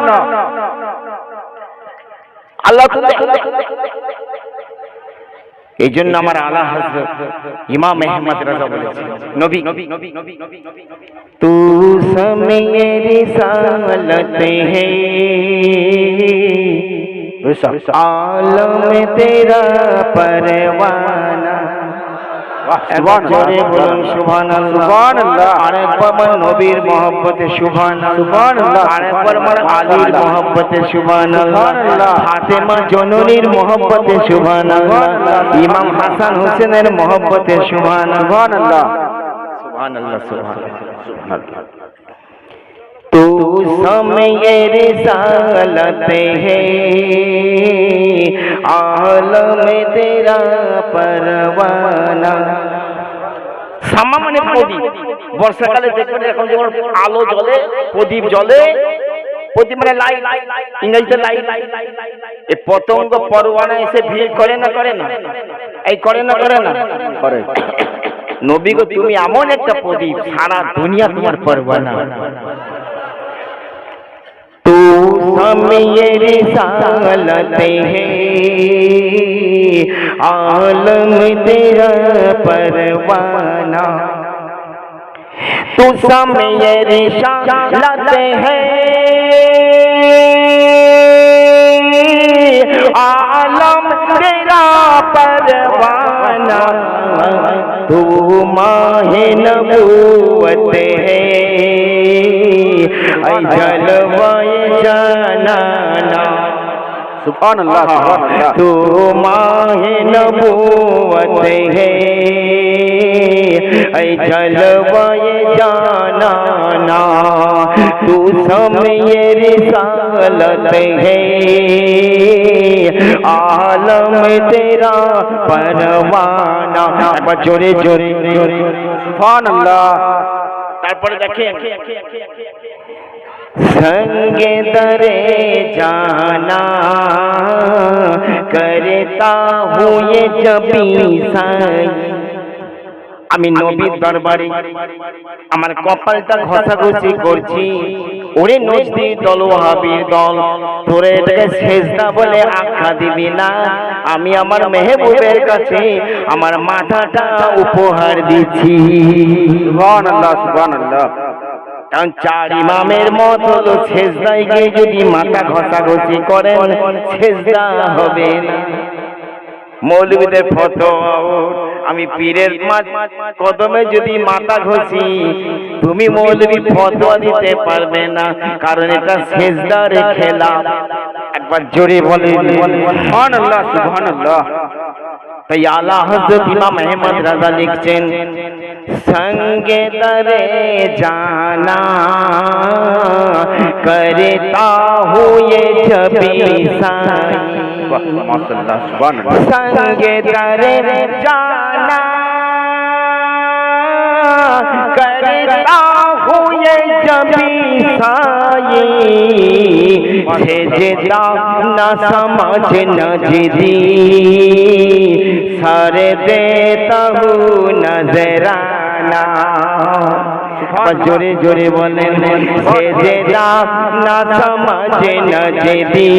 আল্লাহ তো দেয়। এই জন্য আমার আলা হযরত ইমাম আহমদ রাজা বলেছেন, নবী তু সময়ে রিসালত হে आलम तेरा परवाना। সুবহানাল্লাহ। আরেকবার নবীর মহব্বতে সুবহানাল্লাহ, আরেকবার আলীর মহব্বতে সুবহানাল্লাহ, ফাতেমা জননীর মহব্বতে সুবহানাল্লাহ, ইমাম হাসান হোসেনের মহব্বতে সুবহানাল্লাহ। সুবহানাল্লাহ, সুবহানাল্লাহ। तू समय रिसालत है आलम तेरा परवाना। সামা মানে প্রদীপ। বর্ষাকালে দেখবেন এখন যখন আলো জ্বলে, প্রদীপ জ্বলে, প্রদীপ মানে লাইট, ইংরেজিতে লাইট। এই পতঙ্গ পরওয়ানা এসে ভিড় করে না করে না? এই করে না করে না? করে। নবী গো তুমি এমন একটা প্রদীপ, সারা দুনিয়া তোমার পরওয়ানা। तू समय रिसालत है, आलम तेरा परवाना। तू समय रिसालत है, आलम तेरा परवाना। तू माहे नबूवत है, ऐ जलवाए जानाना। सुभान अल्लाह, सुभान अल्लाह। तू माहे नबूवत है, ऐ जलवाए जानाना। तू समय रिसालत है, आलम तेरा परवाना। जोरे जोरे जोरे सुभान अल्लाह। তারপরে দেখেন संगे दरे जाना करता हूँ ये जबी साई। আমি নবীর দরবারে আমার কপালটা ঘষাঘষি করছি। ওরে নজদি দল ওয়াহাবীর দল, তোরে এটাকে সেজদা বলে আখ্যা দিবি না। আমি আমার মেহবুবের কাছে আমার মাথাটা উপহার দিচ্ছি। सुभान अल्लाह, सुभान अल्लाह। কারণ চার ইমামের মত হলো সেজদায় গিয়ে যদি মাথা ঘষাঘষি করেন সেজদা হবে না। মৌলবীদের ফতোয়া, আমি পীরের কদমে যদি মাথা ঘষি তুমি মৌলবী ফতোয়া দিতে পারবে না, কারণ এটা সেজদার খেলা। একবার জোরে বলে सुभान अल्लाह, सुभान अल्लाह। তাই আলা হযরত ইমাম আহমদ রাজা লিখছেন संगे दरे जाना करता हूँ ये जबी साई। माशाअल्लाह, सुभान अल्लाह। संगे दरे जाना करता हूँ ये जबी साई। सेजदा न समझ नजदी सर देता हूँ नजराना। जोरे जोरे बोले सेजदा न समझ नजदी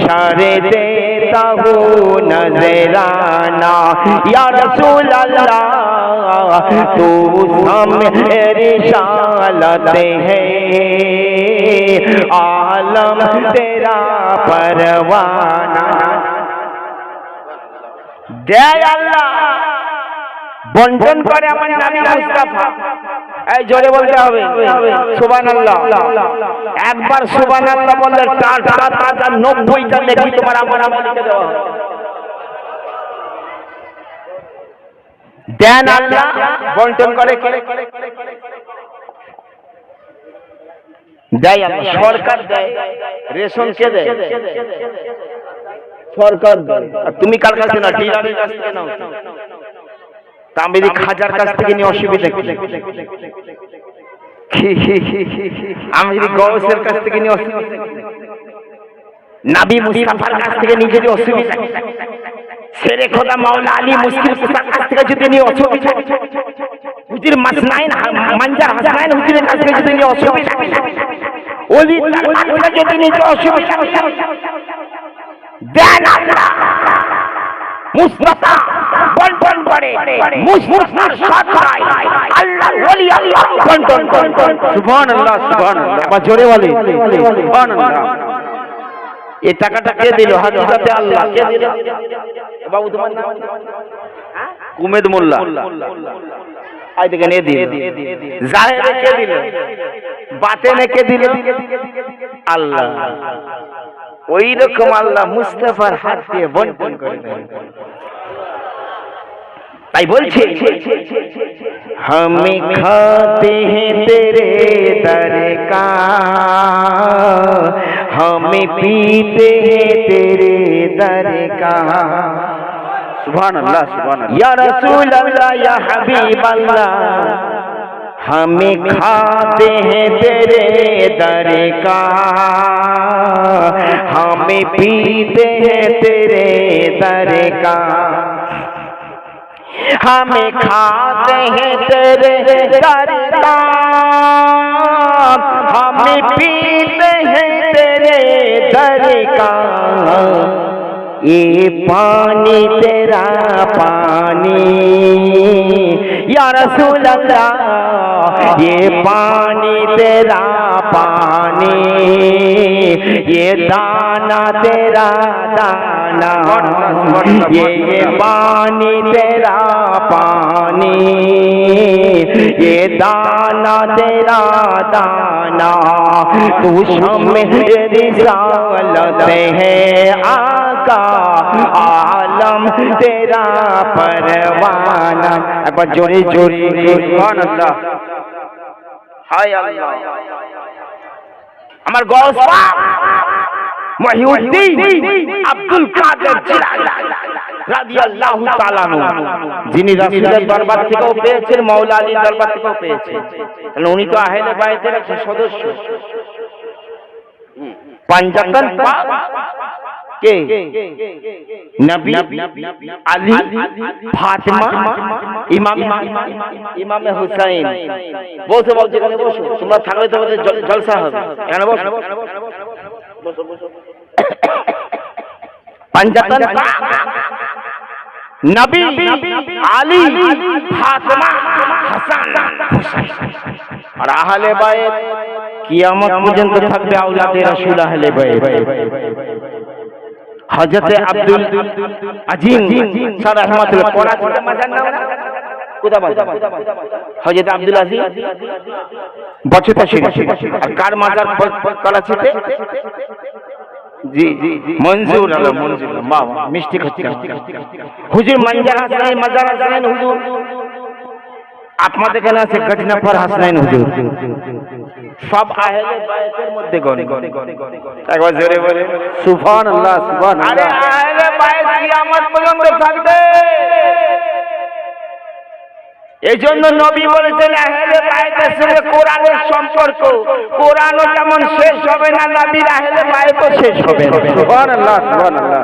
सर देता हूँ नजराना। या रसूल अल्लाह तू समय रिसालत है, आलम तेरा परवाना। जय अल्लाह বন্টন করে আমার নবী মুস্তাফা। এই জোরে বলতে হবে সুবহানাল্লাহ। একবার সুবহানাল্লাহ বললে টাটা 90টা নেকি তোমার আমার আমলকে দেওয়া হবে। দেন আল্লাহ, বন্টন করে কে? দেয় আল্লাহ, সরকার দেয়। রেশন কে দেয়? সরকার দেয়। আর তুমি কার কাছে না? ডিলারের কাছ থেকে নাও। তামিরি খাজার কাছ থেকে নিয়ে অসুবিধা কি? আমি যদি গৌসের কাছ থেকে নিয়ে অসুবিধা, নবী মুস্তাফার কাছ থেকে নিয়ে যদি অসুবিধা, শেরে খোদা মাওলা আলী মুশকিল কুশার কাছ থেকে যদি নিয়ে অসুবিধা, হুজুর মাসনাইন মানজার হাসানাইন হুজুরের কাছ থেকে যদি নিয়ে অসুবিধা, ওলি তার কাছ থেকে যদি নিয়ে অসুবিধা, দেন আল্লাহ মুস্তাফা বন্টন করে। মুস্তাফার সরকার আল্লাহর ওলি আল্লাহ বন্টন করে। সুবহানাল্লাহ, সুবহানাল্লাহ। বা জোরে বলে সুবহানাল্লাহ। এই টাকাটা কে দিল? হাজরাতে আল্লাহ। কে দিল? বাবু তোমার নাম? উমেদ মোল্লা। আই দেখেন এ দিল। জাহেরে কে দিল? বাতেনে কে দিল? আল্লাহ। ওই রকম আল্লাহ মুস্তাফার হাত দিয়ে বন্টন করে দেন। তাই বলছে हमें खाते हैं तेरे दर का, हमें पीते हैं तेरे दर का। सुभान अल्लाह सुभान अल्लाह। या रसूल अल्लाह या हबीब अल्लाह, हमें खाते हैं तेरे दर का, हमें पीते हैं तेरे दर का, हमें खाते हैं तेरे दर का, हमें पीते हैं तेरे दर का। ये पानी तेरा पानी या रसूल अल्लाह, ये पानी तेरा पानी, ये दाना तेरा दाना, ये पानी तेरा पानी, ये दाना तेरा दाना, तू शम्मे रिसालत है आका, आलम तेरा परवाना। एक बार जोरे जोरे सुभान अल्लाह। हाय अल्लाह। আমার গৌস পাক মহিউদ্দিন আব্দুল কাদের জিলানী রাদিয়াল্লাহু তাআলা আনহু, যিনি রাসূলের দরবার থেকেও পেয়েছেন, মাওলা আলীর দরবার থেকেও পেয়েছেন, কারণ উনি তো আহলে বাইতের এক সদস্য। পাঞ্জাতন পাক কে নবী, আলী, ফাতেমা, ইমামে হুসাইন। বসে বসে এখানে বসো, তোমরা থাকলে তোমাদের জলসা হবে। এখানে বসো। পাঞ্জাতন পাক নবী, আলী, ফাতেমা, হাসান, হুসাইন আর আহলে বাইত কিয়ামত পর্যন্ত থাকবে আওলাদে রাসূল আহলে বাইত। হযরত আব্দুল আজিম সাহেব রহমাতুল্লাহ করাচিতে মাজার নাম কোথা বাজে? হযরত আব্দুল আজিম বছতা শরীফ। আর কার মাজার করাচিতে? জি মনজুর আলম, মনজুর বাবা মিষ্টি খাচ্ছি। হুজুর মঞ্জার হাসান মাজার হাসান হুজুর আপনাদের এখানে আছে, গজনফর হাসান হুজুর, সব আহলে বাইতের মধ্যে গণ। একবার জোরে বলে সুবহানাল্লাহ সুবহানাল্লাহ। আরে আহলে বাইত কিয়ামত পর্যন্ত থাকবে। এই জন্য নবী বলেছেন আহলে বাইতের সঙ্গে কোরআনের সম্পর্ক, কোরআনও যেমন শেষ হবে না, নবীর আহলে বাইতও শেষ হবে না। সুবহানাল্লাহ সুবহানাল্লাহ।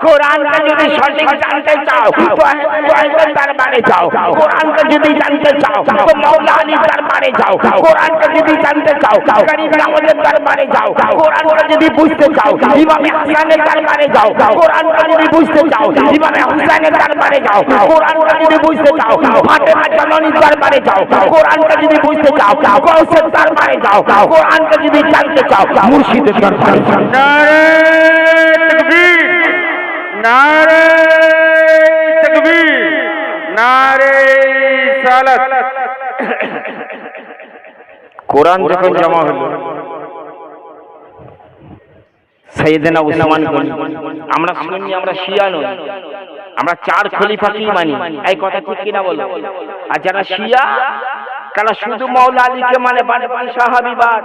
কোরআনকে যদি সঠিক জানতে চাও তো আহলে বাইতের দরবারে যাও, কোরআনকে যদি জানতে চাও তো মাওলা আলীর দরবারে যাও, কোরআনকে যদি জানতে চাও গরিব নওয়াজের দরবারে যাও, কোরআনকে যদি বুঝতে চাও ইমামে হাসানের দরবারে যাও, কোরআনকে যদি বুঝতে চাও ইমামে হুসাইনের দরবারে যাও, কোরআনকে যদি বুঝতে চাও ফাতেমা জাননীর দরবারে যাও, কোরআনকে যদি বুঝতে চাও গৌসের দরবারে যাও, কোরআনকে যদি জানতে চাও মুর্শিদের দরবারে যাও। নারে তাকবীর, নারে তাকবীর, নারে সালাত। কোরআন যখন জমা হলো সাইয়েদনা উসমান গনি, আমরা সুন্নি, আমরা শিয়া নই, আমরা চার খলিফাকেই মানি। এই কথা ঠিক কিনা বলো? আর যারা শিয়া তারা শুধু মাওলা আলীকে মানে, বাদবান সাহাবীবাদ।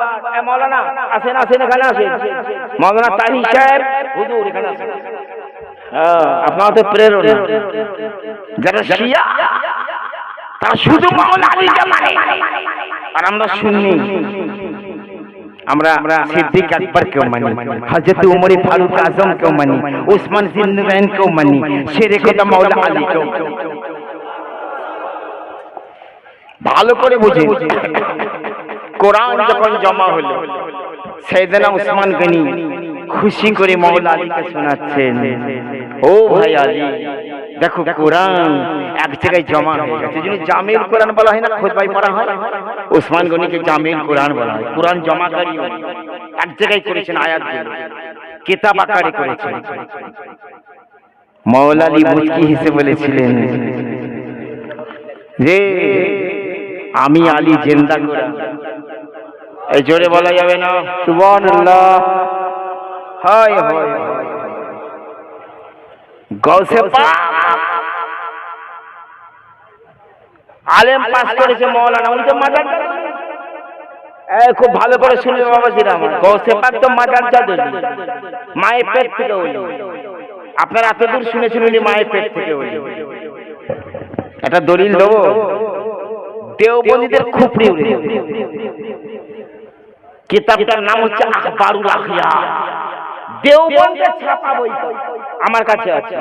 মাওলানা আসেন, আসেন, এখানে আসেন, মাওলানা তাহি সাহেব হুজুর এখানে আসেন। আপনারা তো প্রেরণা। যারা শিয়া তারা শুধু মাওলা আলীকে মানে, আর আমরা সুন্নি, আমরা সিদ্দিক আকবর কেও মানি, হযরত উমর ফারুক আজম কেও মানি, উসমান জিন্নুরাইন কেও মানি, শেরে খোদা মাওলা আলী কেও। ভালো করে বুঝে, কোরআন যখন জমা হলো সাইয়েদনা উসমান গনি খুশি করে মাওলা আলীকে শোনাচ্ছেন, ও ভাই আলী দেখো কোরআন এক জায়গায় জমা হয়ে গেছে। যিনি জামিল কোরআন বলা হয় না, খুতবায় পড়া হয়, উসমান গনিকে জামিল কোরআন বলা হয়। কোরআন জমাকারী এক জায়গায় করেছেন, আয়াতগুলো কিতাব আকারে করেছেন। মাওলা আলী মুচকি হেসে বলেছিলেন যে আমি আলী জিন্দা কোরআন। এই জোরে বলা যাবে না? সুবহানাল্লাহ। হায় হায় গৌসে পাক আলেম পাস করেছে মাওলানা, উনি তো মাদার খুব ভালো করে শুনবে বাবাজিরা আমার, গৌসে পাক তো মাজার জাদু, মায়ের পেট থেকে হইল। আপনারা এতদূর শুনেছেন উনি মায়ের পেট থেকে হইল। একটা দলিল দেবো, দেওবন্দীদের খুপড়ি উড়ে, কিতাবটার নাম হচ্ছে আখবারুল আখিয়া, দেওবন্দের ছাপা বই আমার কাছে আছে,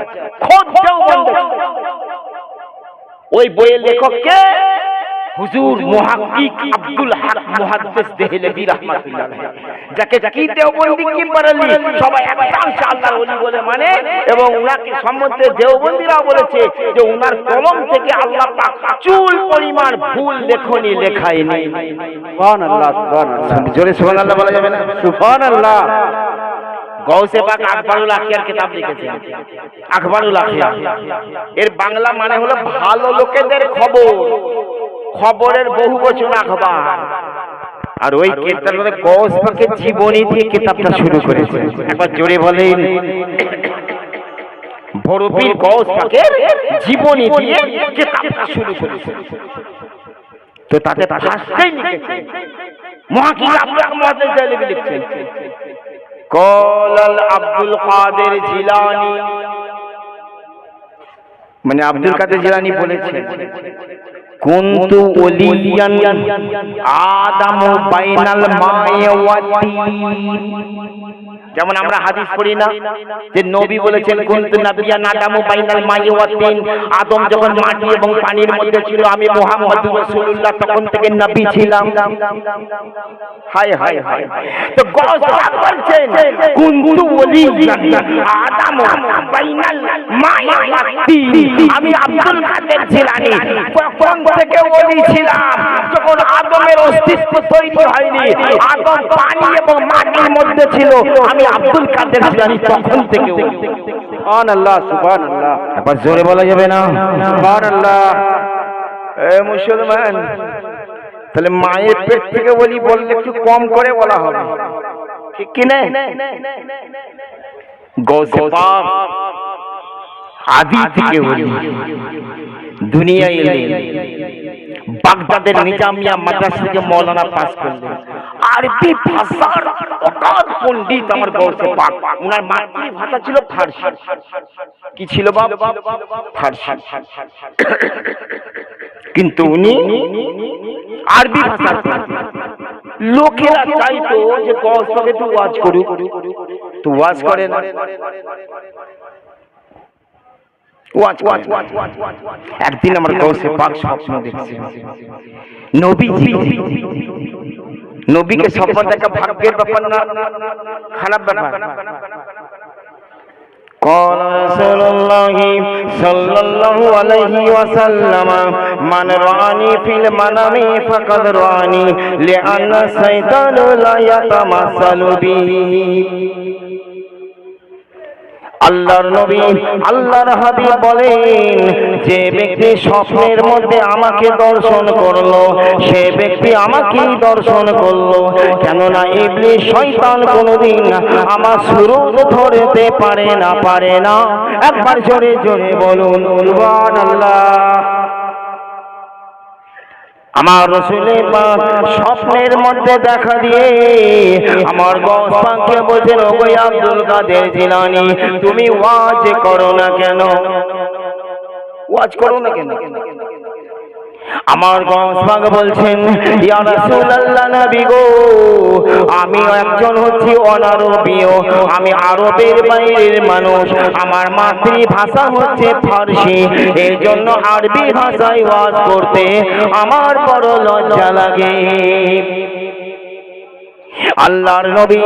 খোদ দেওবন্দের। ওই বইয়ের লেখক কে? হুজুর মুহাক্কিক আব্দুল হক মুহাদ্দিস দেহলভী রাহমাতুল্লাহ আলাইহি, যাকে কি দেওবন্দি কি বরেলি সবাই একাংশ আল্লাহর ওলি বলে মানে, এবং উনাকে সম্বন্ধে দেওবন্দিরাও বলেছে যে উনার কলম থেকে আল্লাহ পাক চুল পরিমাণ ভুল লেখনি লেখায়নি। সুবহানাল্লাহ, সুবহানাল্লাহ, জোরে সুবহানাল্লাহ বলা যাবে না? সুবহানাল্লাহ। গৌসে পাক আখবারুল আখিয়ার কিতাব লিখেছেন, আখবারুল আখিয়া। এর বাংলা মানে হলো ভালো লোকেদের খবর, খবরের বহু বচন আখবার। আর ওই কিতাবের গৌস পাকের জীবনী দিয়ে কিতাবটা শুরু করেছে। একবার জোরে বলেন, বড় পীর গৌস পাকের জীবনী দিয়ে কিতাবটা শুরু করেছে। তো তাতে ফার্স্টেই লিখেছে মুহাক্কিক আব্দুল হক মুহাদ্দিস দেহলভী লিখছেন, কলাল আব্দুল কাদের জিলানী, মানে আব্দুল কাদের জিলানী বলেছেন, কুনতু ওলিয়ান আদামু বাইনাল মায়ে ওয়াতিন। যেমন আমরা হাদিস পড়ি না যে নবী বলেছেন কুনতু নাবিয়ান আদামু বাইনাল মায়ে ওয়াতিন, আদম যখন মাটি এবং পানির মধ্যে ছিল আমি মুহাম্মদুর রাসূলুল্লাহ তখন থেকে নবী ছিলাম। হায় হায় হায়। তো গৌস পাক বলছেন কুনতু ওলিয়ান আদামু বাইনাল মায়ে ওয়াতিন, আমি আব্দুল কাদের জিলানী তখন থেকে ওলি ছিলাম যখন আদমের অস্তিত্ব তৈরি হয়নি, আদম পানি এবং মাটির মধ্যে ছিল, আমি আব্দুল কাদের জিলানী তখন থেকে ওলি। সুবহানাল্লাহ, সুবহানাল্লাহ, একবার জোরে বলা যাবে না? সুবহানাল্লাহ। এ মুসলমান, তাহলে মায়ের পেট থেকে ওলি বললে একটু কম করে বলা হবে, ঠিক কি না? গৌসে পাক আদি থেকে ওলি, দুনিয়ায় এলেন, বাগদাদের নিজামিয়া মাদ্রাসা থেকে মৌলানা পাস করলেন, আরবি ভাষার অগাধ পণ্ডিত আমার গৌসে পাক। উনার মাতৃভাষা ছিল ফার্সি। কি ছিল বাবা? ফার্সি। কিন্তু উনি আরবি ভাষা, লোকেরা চাইতো যে গৌস পাক একটু ওয়াজ করুক, তো ওয়াজ করে না। একদিন আমার গৌসে পাক স্বপ্ন দেখছে, নবীকে স্বপ্ন দেখা ভাগ্যের ব্যাপার না, খারাপ ব্যাপার। قال رسول الله صلى الله عليه وسلم من رآني في المنام فقد رآني لأن الشيطان لا يتمثل بي। আল্লাহর নবী আল্লাহর হাবিব বলেন, যে ব্যক্তি স্বপ্নের মধ্যে আমাকে দর্শন করলো সে ব্যক্তি আমাকেই দর্শন করলো, কেননা ইবলিস শয়তান কোনোদিন আমার সুরত ধরতে পারে না। একবার জোরে জোরে বলুন সুবহানাল্লাহ। আমার রাসূলের পাক স্বপ্নের মধ্যে দেখা দিয়ে আমার গৌস পাককে বলছেন, ওগো আব্দুল কাদের জিলানী, তুমি ওয়াজ করো না কেন? আমার গৌস পাক বলছেন, ইয়া রাসূলুল্লাহ নবী গো, আমি একজন হচ্ছি অনারবীয়, আমি আরবের বাইরের মানুষ, আমার মাতৃভাষা হচ্ছে ফার্সি, এই জন্য আরবি ভাষায় ওয়াজ করতে আমার বড় লজ্জা লাগে। আল্লাহর নবী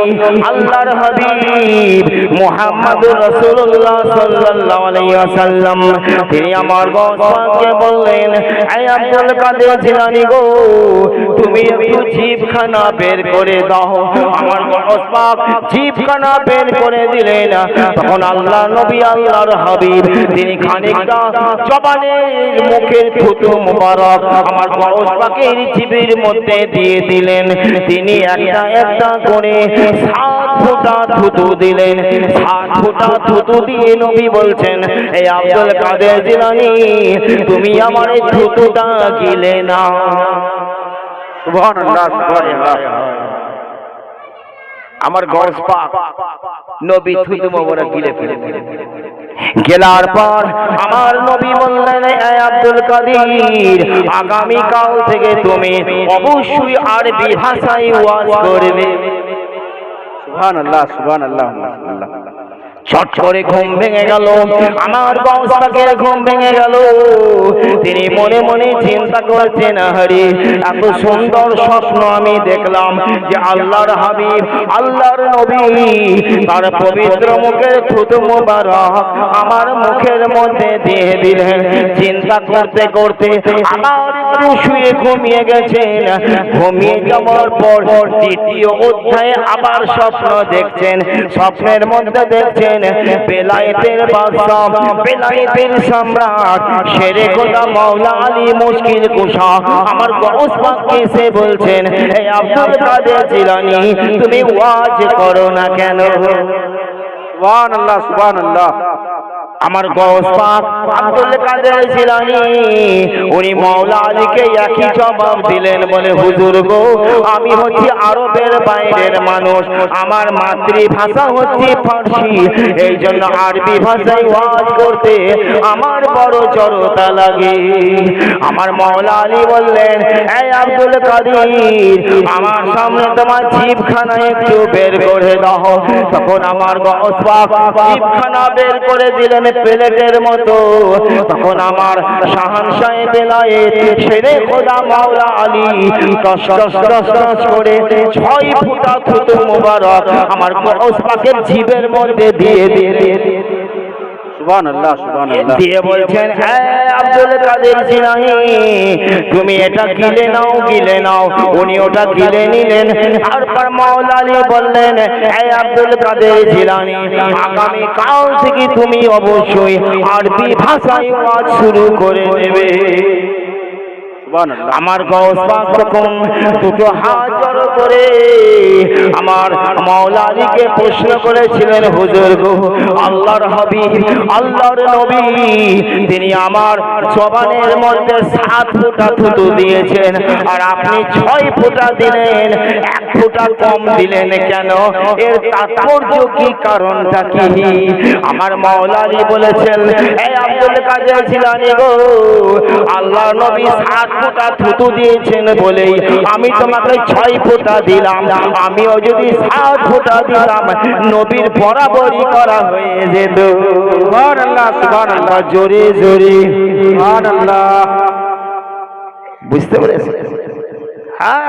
আল্লাহর হাবিব মুহাম্মদুর রাসূলুল্লাহ সাল্লাল্লাহু আলাইহি ওয়াসাল্লাম তিনি আমার গৌস পাককে বললেন, হে আব্দুল কাদের জিলানী গো, তুমি একটু জিভখানা বের করে দাও। আমার গৌস পাক জিভখানা বের করে দিলেন। তখন আল্লাহর নবী আল্লাহর হাবিব তিনি খানিকটা জবানের মুখের থুতু মুবারক আমার গৌস পাকের জিভের মধ্যে দিয়ে দিলেন। তিনি একটা করে 7 ফোঁটা থুতু দিলেন। 7 ফোঁটা থুতু দিয়ে নবী বলছেন, এই আব্দুল কাদের জিলানী, তুমি আমার এই থুতুটা গিলে নাও। সুবহানাল্লাহ সুবহানাল্লাহ। আমার গৌস পাক নবী থুতু মোবারক গিলে ফেলে গেলার পর আমার নবী বললেন, এ আব্দুল কাদের, আগামী কাল থেকে তুমি অবশ্যই আরবি ভাষায় ওয়াজ করবে। সুবহানাল্লাহ সুবহানাল্লাহ সুবহানাল্লাহ। ছট করে ঘুম ভেঙে গেল, আমার গৌস পাকের ঘুম ভেঙে গেল। তিনি মনে মনে চিন্তা করছেন, আরে এত সুন্দর স্বপ্ন আমি দেখলাম যে আল্লাহর হাবিব, আল্লাহর নবী তার পবিত্র মুখের থুতু মোবারক আমার মুখের মধ্যে দিয়ে দিলেন। চিন্তা করতে করতে আমার একটু শুয়ে ঘুমিয়ে গেছেন। ঘুমিয়ে যাওয়ার পর দ্বিতীয় অধ্যায়ে আবার স্বপ্ন দেখছেন। স্বপ্নের মধ্যে দেখছেন বেলায়েতের বাদশা, বেলায়েতের সম্রাট শেরে খোদা মাওলা আলী মুশকিল কুশা আমার গৌস পাককে এসে বলছেন, হে আব্দুল কাদের জিলানী, তুমি ওয়াজ করো না কেন? সুবহানাল্লাহ সুবহানাল্লাহ। আমার গৌস পাক আব্দুল কাদের জিলানী উনি মাওলা আলীকে একই জবাব দিলেন, বলে হুজুর গো, আমি হচ্ছি আরবের বাইরের মানুষ, আমার মাতৃভাষা হচ্ছে ফার্সি, এই জন্য আরবি ভাষায় ওয়াজ করতে আমার বড় জড়তা লাগে। আমার মাওলা আলী বললেন, এই আব্দুল কাদের, আমার সামনে তোমার জিভখানা একটু বের করে দাও। তখন আমার গৌস পাক জিভখানা বের করে দিলেন প্লেটের মতো। তখন আমার শাহানশাহে বেলায়েত শেরে খোদা মাওলা Ali toss toss toss toss করে 6 ফুটা থুতু মোবারক আমার গৌস পাকের জিভের মধ্যে দিয়ে দিয়ে সুবহানাল্লাহ সুবহানাল্লাহ। দিয়ে বলছেন, আব্দুল কাদের জিলানী, তুমি এটা গিলে নাও, গিলে নাও। উনি ওটা গিলে নিলেন। তারপর মাওলা আলী বললেন, আব্দুল কাদের জিলানী, আগামী কাল থেকে তুমি অবশ্যই আরবি ভাষায় ওয়াজ শুরু করে দেবে। আমার গৌস পাক তখন দুটো হাত জড়ো করে আমার মাওলা আলীকে প্রশ্ন করেছিলেন, হুজুর গো, আল্লাহর হাবিব, আল্লাহর নবী তিনি আমার জবানের মধ্যে 7 ফুটা থুতু দিয়েছেন, আর আপনি 6 ফুটা দিলেন, 1 ফুটা কম দিলেন কেন? এর তাৎপর্য কি, কারণটা কি? আমার মাওলা আলী বলেছেন, এই আব্দুল কাদের জিলানী গো, আল্লাহর নবী 7 ফুটা থুতু দিয়েছেন বলেই আমি তোমাকে 6 ফুটা দিলাম। আমিও যদি 7 ফুটা দিলাম, নবীর বরাবরই করা হয়ে যেত। সুবহানাল্লাহ সুবহানাল্লাহ। জোরে জোরে সুবহানাল্লাহ। বুঝতে পেরেছেন? হ্যাঁ,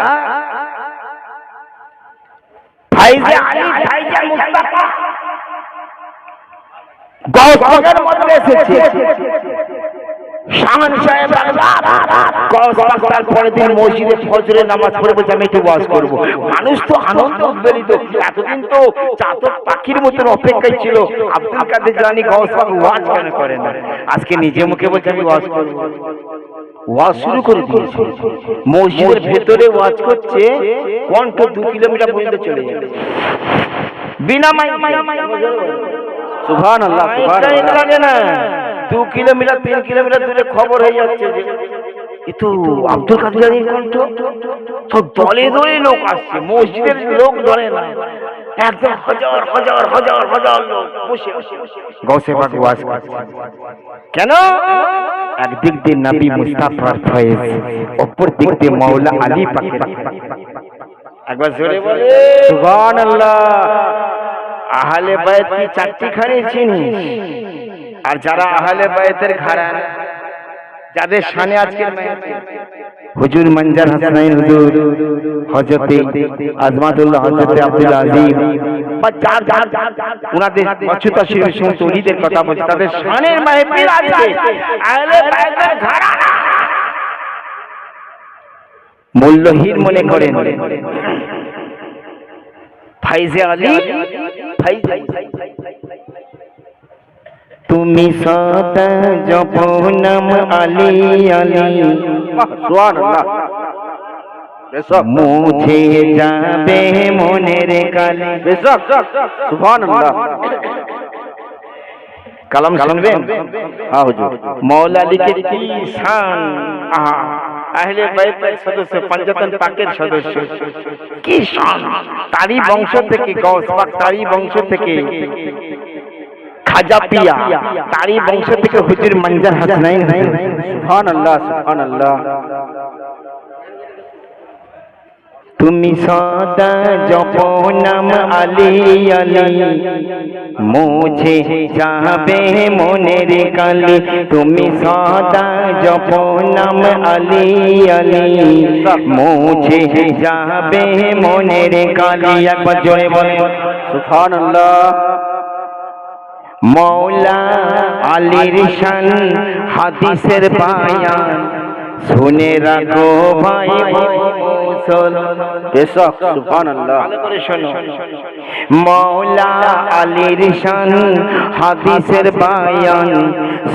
ফাইজে আলী, ফাইজে মুস্তাফা গৌস পাকের মধ্যে এসেছে। শাহানশাহে বাগদাদ গৌস পাক তার পরের দিন মসজিদে ফজরের নামাজ পড়ে বলছে, আমি একটু ওয়াজ করব। মানুষ তো আনন্দ উদ্বেলিত, এতদিন তো চাতক পাখির মতন অপেক্ষায় ছিল আব্দুল কাদের জিলানী গৌস পাক ওয়াজ কেন করে না। আজকে নিজে মুখে বলছে আমি ওয়াজ করব। ওয়াজ শুরু করে দিয়েছে। মসজিদের ভেতরে ওয়াজ করছে, কণ্ঠ 2 কিলোমিটার পর্যন্ত চলে যাবে বিনা মাইক। সুবহানাল্লাহ সুবহানাল্লাহ। লাগে না, 2 কিলোমিটার 3 কিলোমিটার দূরে খবর হয়ে যাচ্ছে যে এতো আব্দুল কাদের জিলানীর কণ্ঠ। তো দলে দলে লোক আসছে, মসজিদের লোক ধরে না, একদম হাজার হাজার হাজার হাজার লোক বসে গৌসে পাক ওয়াজ করছে। কেন? একদিক দিয়ে নবী মুস্তাফার ফয়েজ, অপর দিক দিয়ে মাওলা আলী পাকের। একবার জোরে বলে সুবহানাল্লাহ। আহলে বায়ত কি 4টি খানি চিনিস? আর যারা আহলে বায়তের ঘরান, যাদের শানে আজকের মাহফিল, হুজুর মঞ্জার হাসানাইন হুজুর, হযরতে আজমাতুল্লাহ, হযরতে আব্দুল আজিজ, বা যার যার উনাদের মচুতা শরীফ সমস্ত ওলিদের কথা বলছি, তাদের শানের মাহফিল আছে। আহলে বায়তের ঘরানা মূল্যহীন মনে করেন। ফাইজে আলী, ফাইজে তুমি সদা জপনাম আলী আলী, সুবহানাল্লাহ। বেশক মুছে যাবে মনের কালি। বেশক সুবহানাল্লাহ। কালাম শুনবেন? হ্যাঁ হুজুর। মাওলা আলীকে কি শান! আহা, আহলে বাইতের সদস্য, পঞ্চতন পাকের সদস্য। কি শান! তারই বংশ থেকে গৌস পাক, তারই বংশ থেকে খাজা পিয়া, তারই বংশ থেকে হুজুর মঞ্জার হাসনাইন। সুবহানাল্লাহ সুবহানাল্লাহ। তুমি সদা জপো নাম আলী আলী, মুছে যাবে মনের কালি। তুমি সদা জপো নাম আলী আলী, মুছে যাবে মনের কালি। একবার জোরে বলে সুবহানাল্লাহ। মৌলা আলীর শান হাদিসের বায়ান, শুনে রাখো ভাই মুসলমান। বেশক সুবহানাল্লাহ। ভালো করে শোনো। মৌলা আলীর শান হাদিসের বায়ান,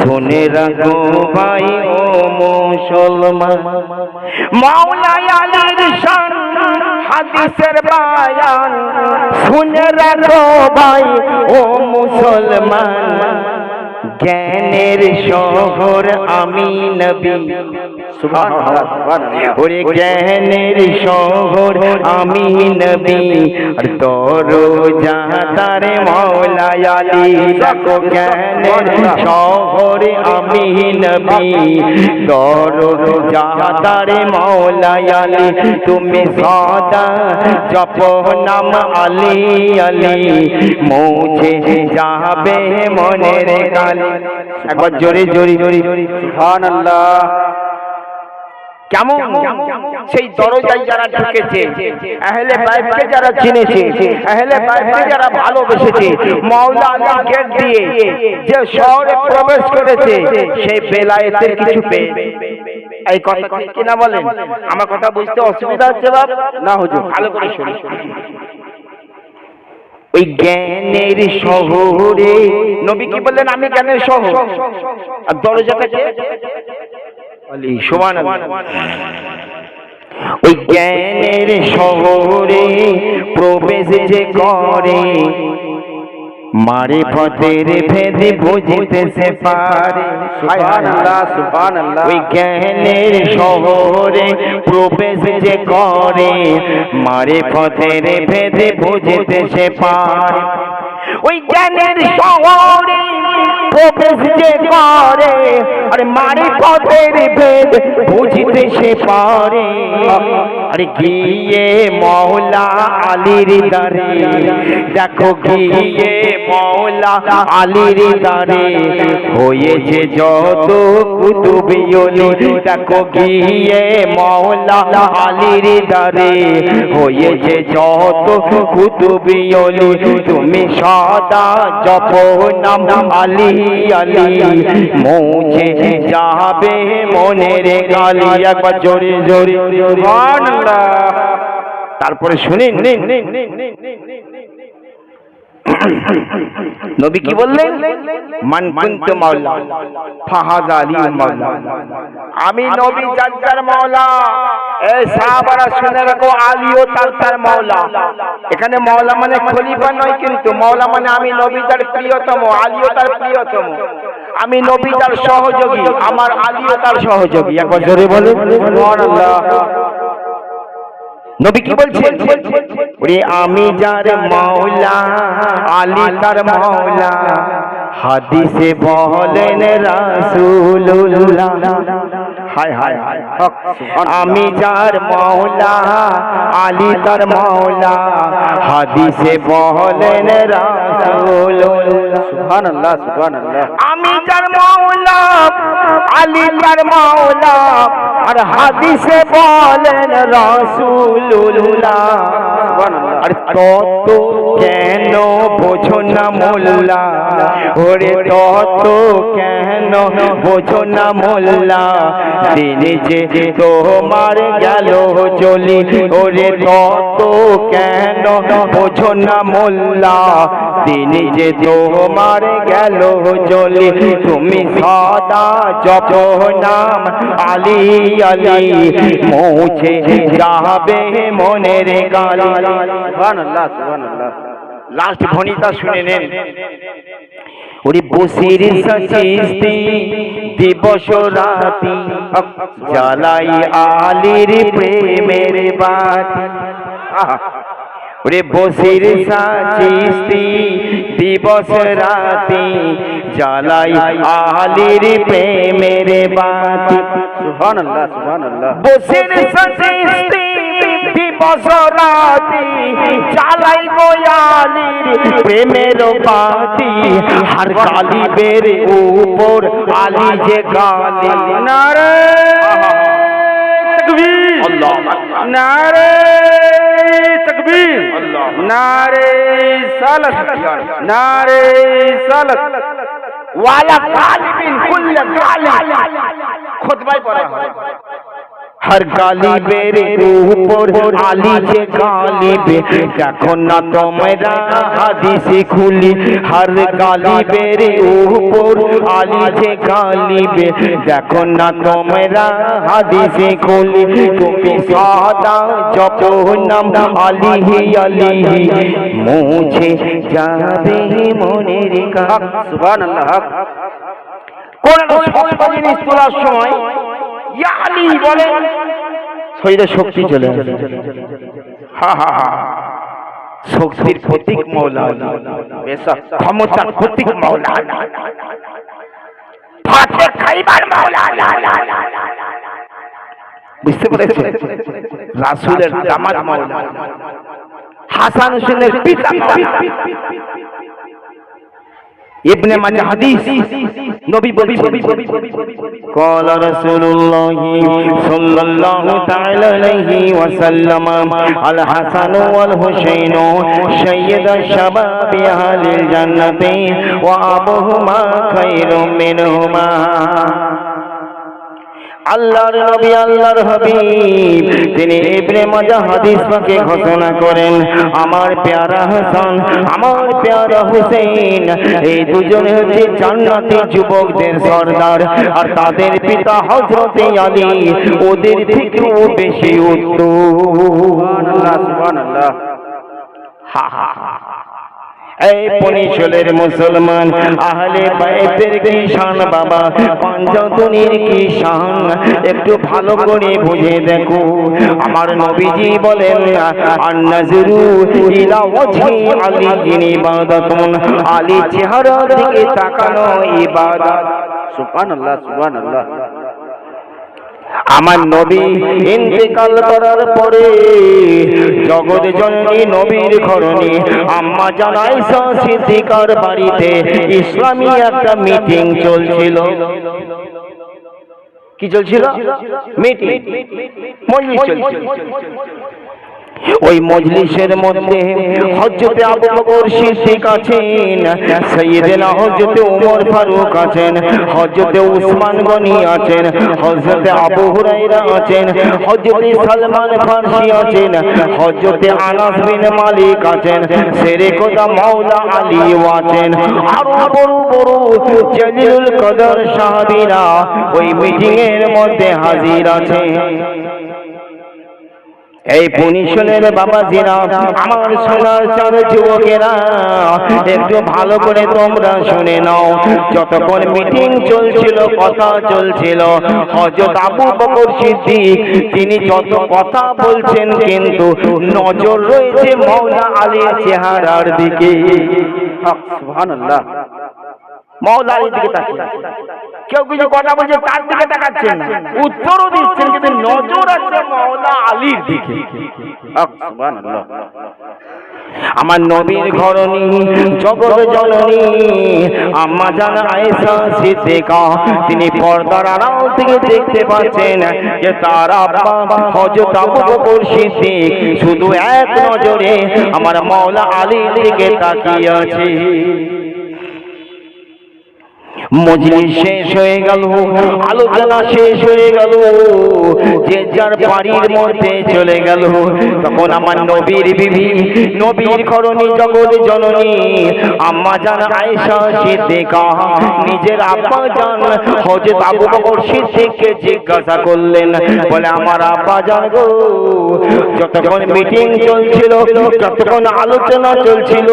শুনে রাখো ভাই ও মুসলমান। মৌলা আলীর শান হাদিসের বায়ান, শুনে রাখো ভাই ও মুসলমান। জ্ঞানের শহর আমি নবী, সুবহানাল্লাহ সুবহানাল্লাহ। ওরে জ্ঞানের শহর আমি নবী, আর দরজা তার মৌলা আলী। দেখো জ্ঞানের শহর আমি নবী, দরজা তার মৌলা আলী। তুমি সদা জপ নাম আলী আলী, মুছে যাবে মনের কালি। একবার জোরে জোরে জোরে সুবহানাল্লাহ। কেমন সেই দরজায় যারা ঢুকেছে, আহলে বাইতকে যারা চিনেছে, আহলে বাইতকে যারা ভালোবেসেছে, মাওলা আলীর গেট দিয়ে যে শহরে প্রবেশ করেছে, সেই বেলায়েতের কিছু পেয়ে। এই কথা কি না বলেন? আমার কথা বুঝতে অসুবিধা হচ্ছে বাপ? না হুজুর। ভালো করে শুনুন। ওই জ্ঞানের শহরে নবী কি বললেন? আমি জ্ঞানের শহর। আর দরজাটাকে সুবহানাল্লাহ। ওই জ্ঞানের শহরে প্রবেশ যে করে, মারিফতের ভেদ বুঝতে সে পারে। সুবহানাল্লাহ সুবহানাল্লাহ। ওই জ্ঞানের শহরে প্রবেশ যে করে, মারিফতের ভেদ বুঝতে সে পারে। ওই জ্ঞানের শহরে প্রবেশ যে করে, আরে মারিফতের ভেদ বুঝতে সে পারে। আরে গিয়ে মৌলা আলীর দারে, দেখো গিয়ে মৌলা আলীর দারে, হয়েছে যত কুতুবি ওলি। দেখো গিয়ে মৌলা আলীর দারে, হয়েছে যত কুতুবি ওলি। তুমি সদা জপো নাম আলী আলী, মুছে যাবে মনের কালি। একবার জোরে জোরে সুবহানাল্লাহ। তারপরে শুনেন নবী কি বললেন? মান কুনতু মাওলা ফাহাযা আলী মাওলা। আমি নবী যার মাওলা। এই সাহাবারা শুনে রাখো, আলীও তার মাওলা। এখানে মাওলা মানে খলিফা নয়, কিন্তু মাওলা মানে আমি নবী যার প্রিয়তম, আলীও তার প্রিয়তম। আমি নবী যার সহযোগী, আমার আলীও তার সহযোগী। একবার জোরে বলুন সুবহানাল্লাহ। নবী কি বলছেন? ওরে আমি যার মাওলা, আলী তার মাওলা। হাদিসে বলেন রাসূলুল্লাহ, হায় হায় হায়, আমি যার মাওলা, আলী তার মাওলা। হাদিসে বলেন রাসূলুল্লাহ, সুবহানাল্লাহ সুবহানাল্লাহ। আমি যার মাওলা, আলী তার মাওলা। আর হাদিসে বলেন রাসূলুল্লাহ। আর তত কেন বোঝো না মোল্লা, ওরে তত কেন বোঝো না মোল্লা। দিনে যে তোমার গেল চলি, ওরে তত কেন বোঝো না মোল্লা। দিনে যে তোমার গেল চলি, তুমি সদা জপ নাম আলী আলী, মুছে যাবে মনের কালি। সুবহানাল্লাহ সুবহানাল্লাহ। লাস্ট ভনিতা শুনে নেন। ওরে বসির সচিস্তি দিবস রাতি জ্বালাই আলীর প্রেমের বাতি। ওরে বসির সাচিস্তি দিবস রাতি জ্বালাই আলীর প্রেমের বাতি। সুবহানাল্লাহ সুবহানাল্লাহ। বসির সাচিস্তি দিবস রাতি জ্বালাই আলীর প্রেমের বাতি। হর গালিবের উপর আলী যে গালি। নারে তাকবীর, আল্লাহ নারে তাকবীর, নারে সালাত, নারে সালাত। ওয়ালা গালিবিন কুল্ল গালি খুতবায় পড়া হয়। हर गालिबेर ऊपर आली जे गालिबे देखो ना তোমরা হাদিসে খুলি। हर गालिबेर ऊपर आली जे गालिबे देखो ना তোমরা হাদিসে খুলি। তুমি সদা জপো নাম আলী আলী মুছে যাবে মনের কান। সুবহানাল্লাহ। কোন সস্তা জিনিস তোলার সময় ইয়া আলী বলে শরীরে শক্তি চলে আসে। হা হা হা, শক্তির প্রতীক মাওলানা, ক্ষমতার প্রতীক মাওলানা, ভাতে খাইবার মাওলানা। বুঝতে পেরেছেন? রাসূলের দামাত মাওলানা, হাসান হোসেনের পিতা ইবনে মাজাহ হাদিস নবী বলছেন قال رسول الله صلى الله تعالى عليه وسلم الحسن والحسين سيد الشباب أهل الجنة وأبوهما خير منهما। আল্লাহর নবী আল্লাহর হাবিব তিনি ইবনে মাজাহ হাদিস পাকে ঘোষণা করেন, আমার প্যারা হাসান আমার প্যারা হুসেন এই দুজনে হচ্ছে জান্নাতি যুবকদের সর্দার, আর তাদের পিতা হযরতে আলী ওদের থেকেও বেশি উত্তম। সুবহানাল্লাহ সুবহানাল্লাহ। হা হা হা। এই পনিশলের মুসলমান আহলে বাইতের কি শান বাবা, পাঞ্জাতনির কি শান একটু ভালো করে বুঝে দেখো। আমার নবীজি বলেন আন-নাজরু ইলা ওয়াজহি আলী ইবাদাতুন, আলী চেহারার দিকে তাকানো ইবাদত। সুবহানাল্লাহ সুবহানাল্লাহ। আমার নবী ইন্তেকাল করার পরে জগৎ জননী নবীর ঘরণী আম্মা জান আয়েশা সিদ্দিকার বাড়িতে ইসলামী একটা মিটিং চলছিল। কি চলছিল? মিটিং, মজলিস চলছিল। ওই মজলিসের মধ্যে হযরতে আবু বকর সিদ্দিক আছেন, সাইয়েদনা হযরতে ওমর ফারুক আছেন, হযরতে উসমান গনি আছেন, হযরতে আবু হুরায়রা আছেন, হযরতে সালমান ফারসি আছেন, হযরতে আনাস বিন মালিক আছেন, শেরে খোদা মাওলা আলী আছেন, আর বড় বড় জলিলুল কদর সাহাবীরা ওই মিটিং এর মধ্যে হাজির আছেন। এই পনিশলের বাবাজিরা, আমার সোনার চাঁদ যুবকেরা, একটু ভালো করে তোমরা শুনে নাও। যতক্ষণ মিটিং চলছিল, কথা চলছিল, হযরত আবু বকর সিদ্দিক তিনি যত কথা বলছেন, কিন্তু নজর রয়েছে মাওলা আলীর চেহারার দিকে। সুবহানাল্লাহ। মাওলা আলীর দিকে তাকিয়ে কেউ কিছু কথা বলছে, তার দিকে তাকাচ্ছেন না, উত্তরও দিচ্ছেন, কিন্তু নজর আছে মাওলা আলীর দিকে। সুবহানাল্লাহ। আমার নবীর ঘরণী জগৎ জননী আম্মা জান আয়েশা সিদ্দিকা তিনি পর্দার আড়াল থেকে দেখতে পাচ্ছেন যে তার আব্বা হযরত আবু বকর সিদ্দিক শুধু এক নজরে আমার মাওলা আলীর দিকে তাকিয়ে আছে। মজলিস শেষ হয়ে গেল, আলোচনা শেষ হয়ে গেল, যে যার বাড়ির মধ্যে চলে গেল। তখন আমার নবীর বিবি, নবীর ঘরণী জগৎ জননী আম্মা জান আয়েশা সিদ্দিকা নিজের আব্বা জান হযরত আবু বকর সিদ্দিককে জিজ্ঞাসা করলেন, বলে আমার আব্বা জান গো, যতক্ষণ মিটিং চলছিল, যতক্ষণ আলোচনা চলছিল,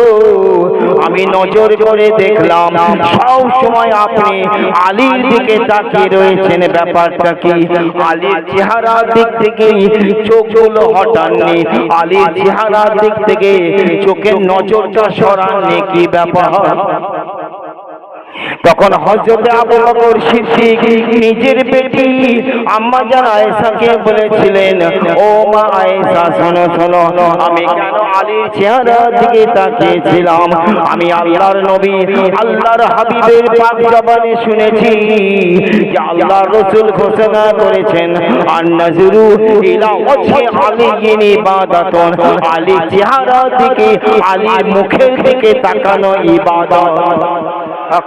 আমি নজর করে দেখলাম সব সময় আপনি আলীর দিকে তাকিয়ে রয়েছেন, ব্যাপারটা কি? আলীর চেহারার দিক থেকে চোখগুলো হটাননি, আলীর চেহারার দিক থেকে চোখের নজরটা সরাননি, কি ব্যাপার? তখন হযরত আবু বকর সিদ্দিক নিজের বেটি আম্মা জান আয়েশাকে বলেছিলেন, ও মা আয়েশা শোনো শোনো, আমি কেন আলীর চেহারার দিকে তাকিয়েছিলাম? আমি আল্লাহর নবী আল্লাহর হাবিবের পাক জবানে শুনেছি যে আল্লাহর রাসূল ঘোষণা করেছেন, আন-নাজরু ইলা ওয়াজহি আলিয়্যিন ইবাদাতুন, আলীর চেহারার দিকে আলীর মুখের দিকে তাকানো ইবাদত।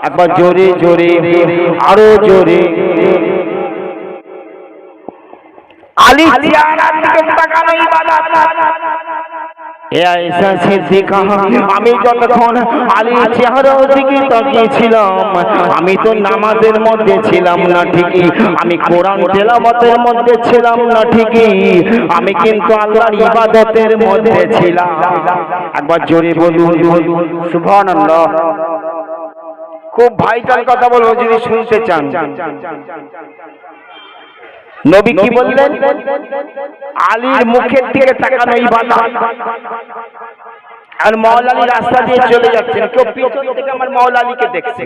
একবার জোরে জোরে, আরো জোরে। আলী চেহারার দিকে তাকানো ইবাদত। হে আয়েশা সিদ্দিকা, আমি যতক্ষণ আলীর চেহারার দিকে তাকিয়েছিলাম, আমি তো নামাজের মধ্যে ছিলাম না ঠিকই, আমি কোরআন তেলাওয়াতের মধ্যে ছিলাম না ঠিকই, আমি কিন্তু আল্লাহর ইবাদতের মধ্যে ছিলাম। একবার জোরে বলুন সুবহানাল্লাহ। খুব ভাইটাল কথা বলবো, যদি শুনতে চান। নবী কি বললেন? আলীর মুখের দিকে তাকানো ইবাদত। আর মাওলা আলী রাস্তা দিয়ে চলে যাচ্ছেন, কেউ পিছন থেকে আমার মাওলা আলীকে দেখছে,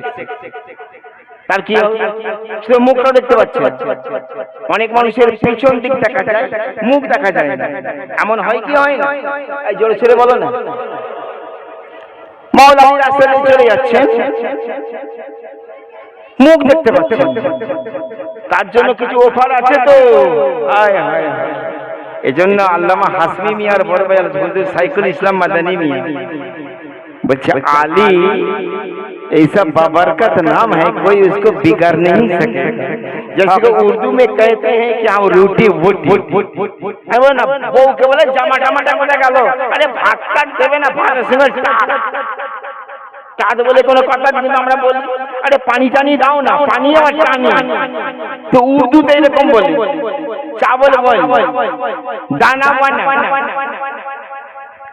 তার কি শুধু মুখটা দেখতে পাচ্ছে? অনেক মানুষের পিছন দিক দেখা যায়, মুখ দেখা যায় না। এমন হয় কি হয় না? এই জোরে ছেড়ে বলো না। মাওলা আলী রাস্তা দিয়ে চলে যাচ্ছেন, মুখ দেখতে পাচ্ছেন, তার জন্য কিছু অফার আছে তো। হায় হায় হায়, এজন্য আল্লামা হাসমি মিয়ার বড় ভাই হুজুর সাইকুল ইসলাম মাদানী মিয়া বলছে, आली ऐसा बाबरकत नाम है, कोई उसको बिगाड़ नहीं सकेगा। जैसे कि उर्दू में कहते हैं कि हम रोटी वोटी है वो ना, वो के बोले जमा जमा जमा गलो, अरे भात काट देवे ना, भात सिंगल চাঁদ বলে কোনো কথা কিন্তু আমরা বলি, আরে পানি টানি দাও না, পানি আর টানি, তো উর্দুতে এরকম বলি। চাवल বল, दाना बना,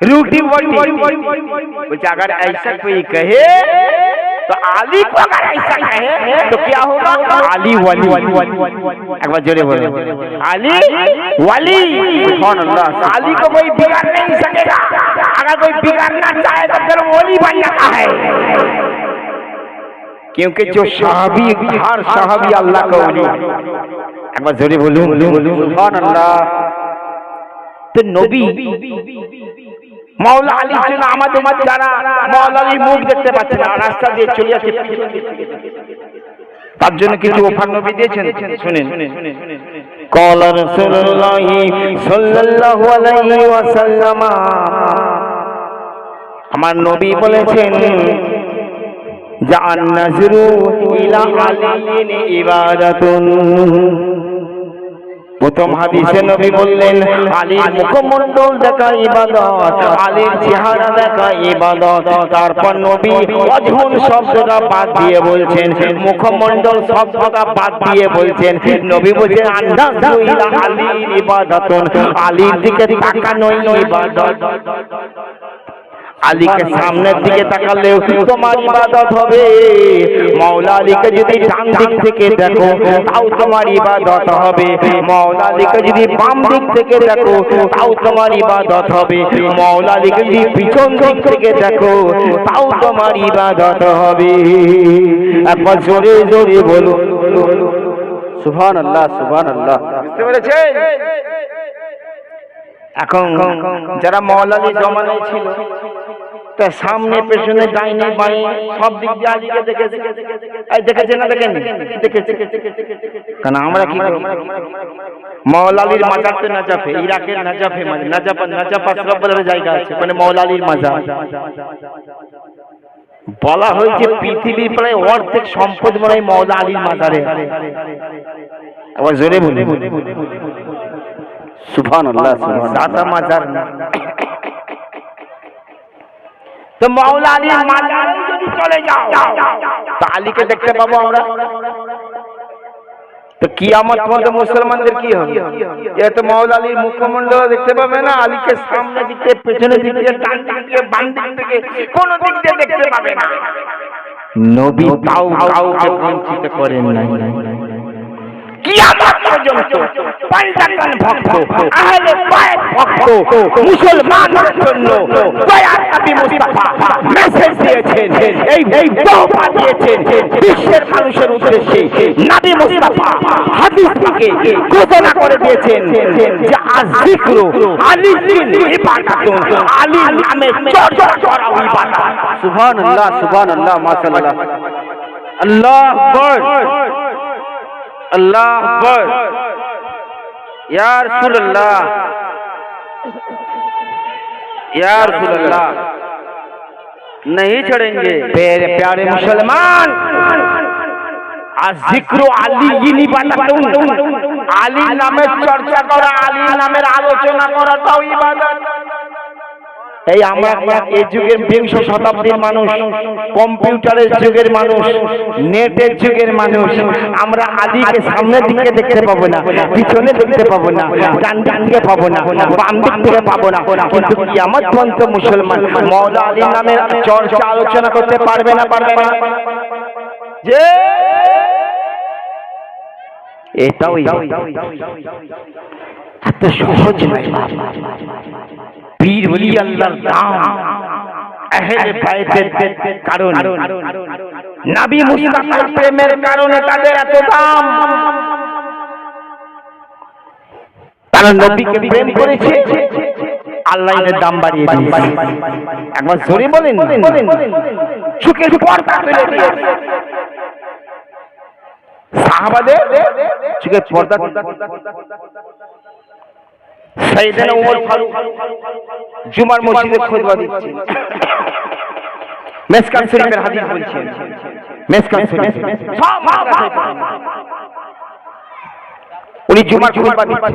रोटी बोटी। कुछ अगर ऐसा कोई कहे तो आली को अगर ऐसा कहे तो क्या होगा? आली वली। एक बार जोरे बोलो, आली वली। आली को कोई बिगाड़ नहीं सकेगा, अगर कोई बिगाड़ना चाहे तो फिर वली बन जाता है, क्योंकि जो सहाबी, हर सहाबी अल्लाह का वली। एक बार जोरे बोलो सुभान अल्लाह। तो नबी মাওলা আলীর জন্য আমাদের যারা মাওলা আলীর মুখ দেখতে পাচ্ছে না, রাস্তা দিয়ে চলে যাচ্ছে, তার জন্য কিছু অফার নবী দিয়েছেন, শুনেন। ক্বালা রাসূলুল্লাহ সাল্লাল্লাহু আলাইহি ওয়াসাল্লাম, আমার নবী বলেছেন, জাআন নাজরু ইলা আলিয়্যিন ইবাদাতুন। প্রথম হাদিসে নবী বললেন, আলীর মুখমণ্ডল দেখা ইবাদত, আলীর চেহারা দেখা ইবাদত। তারপর নবী ওয়াজহুন শব্দটা বাদ দিয়ে বলছেন, মুখমণ্ডল শব্দটা বাদ দিয়ে বলছেন, নবী বলছেন আন-নাজরু ইলা আলিয়্যিন ইবাদাতুন, আলীর দিকে তাকানো ইবাদত। আলীকে সামনের দিকে তাকালেও তোমার ইবাদত হবে। মাওলা আলীকে যদি ডান দিক থেকে দেখো তাও তোমার ইবাদত হবে। মাওলা আলীকে যদি বাম দিক থেকে দেখো তাও তোমার ইবাদত হবে। মাওলা আলীকে যদি পিছন দিক থেকে দেখো তাও তোমার ইবাদত হবে। একবার জোরে জোরে বলো সুবহানাল্লাহ সুবহানাল্লাহ। বুঝতে পেরেছেন? এখন যারা মাওলা আলী জমানায় ছিল, তা সামনে পেছনে ডাইনে বাঁয়ে সব দিক দিয়ে আলীকে দেখেছে, দেখেছে না দেখেন? দেখেছে। কারণ আমরা কি মাওলা আলীর মাজার তো নাজাফে, ইরাকের নাজাফে, নাজাফ আশরাফ বলে জায়গা আছে, মানে মাওলা আলীর মাজার। বলা হয়েছে পৃথিবীর প্রায় অর্ধেক সম্পদ মনে হয় মাওলা আলীর মাজারে। আবার জোরে বলে সুবহানাল্লাহ সুবহানাল্লাহ। দাদা মাজার না, তো মাওলা আলীর মাজারে যদি চলে যাও তো আলীকে দেখতে পাবো আমরা। তো কিয়ামত পর্যন্ত মুসলমানদের কি হবে? এ তো মাওলা আলীর মুখমণ্ডল দেখতে পাবে না, আলীকে সামনে দিকে, পেছনে দিকে, ডান দিকে, বাম দিক থেকে, কোন দিক দিয়ে দেখতে পাবে না। নবী তাও কাউকে বঞ্চিত করেন নাই। কিয়ামত পর্যন্ত পঞ্চাশজন ভক্ত আহলে বায়ত ভক্ত মুসলমানদের জন্য দয়ার নবী মুস্তাফা মেসেজ দিয়েছেন, এই দোয়া দিয়েছেন বিশ্বের মানুষের উদ্দেশ্যে। নবী মুস্তাফা হাদিস থেকে ঘোষণা করে দিয়েছেন যে আজিকরু আলিয়িন ইবাদাতুন, আলী নামে চর্চা করা ইবাদত। সুবহানাল্লাহ, সুবহানাল্লাহ, মাশাআল্লাহ। আল্লাহু আকবার, अल्लाह अकबर। या रसूल अल्लाह, या रसूल अल्लाह, नहीं चढ़ेंगे। मेरे प्यारे मुसलमान, जिक्र আলিয়িন ইবাদাতুন, আলী নামের চর্চা করা, আলী নামের আলোচনা করাটাও ইবাদত। এই আমরা এই যুগের 20 শতাব্দীর মানুষ, কম্পিউটারের যুগের মানুষ, নেটের যুগের মানুষ, আমরা আলীকে সামনের দিকে দেখতে পাবো না, পিছনে দেখতে পাবো না, ডান দিকে পাবো না, বাম দিক থেকে পাবো না, কিন্তু কিয়ামত পর্যন্ত মুসলমান মাওলা আলী নামের চর্চা আলোচনা করতে পারবে না, পারবে না। যে এটাও এত সহজ নয়। পীর ওলি আল্লাহর দাম, আহলে বায়তের কারণ, নবী মুস্তাফার প্রেমের কারণে তাদের এত দাম। তারা নবীকে প্রেম করেছে, আল্লাহ এর দাম বাড়িয়ে দিয়েছে। একবার জোরে বলেন, চোখের পর্দা তুলে দিয়েছে। সাহাবাদের চোখের পর্দা, সাইয়েদনা ওমর ফারুক জুমার মসজিদে খুতবা দিচ্ছেন, মিসকাত শরীফের হাদিস বলছেন, মিসকাত শরীফ উনি জুমার খুতবা দিচ্ছেন।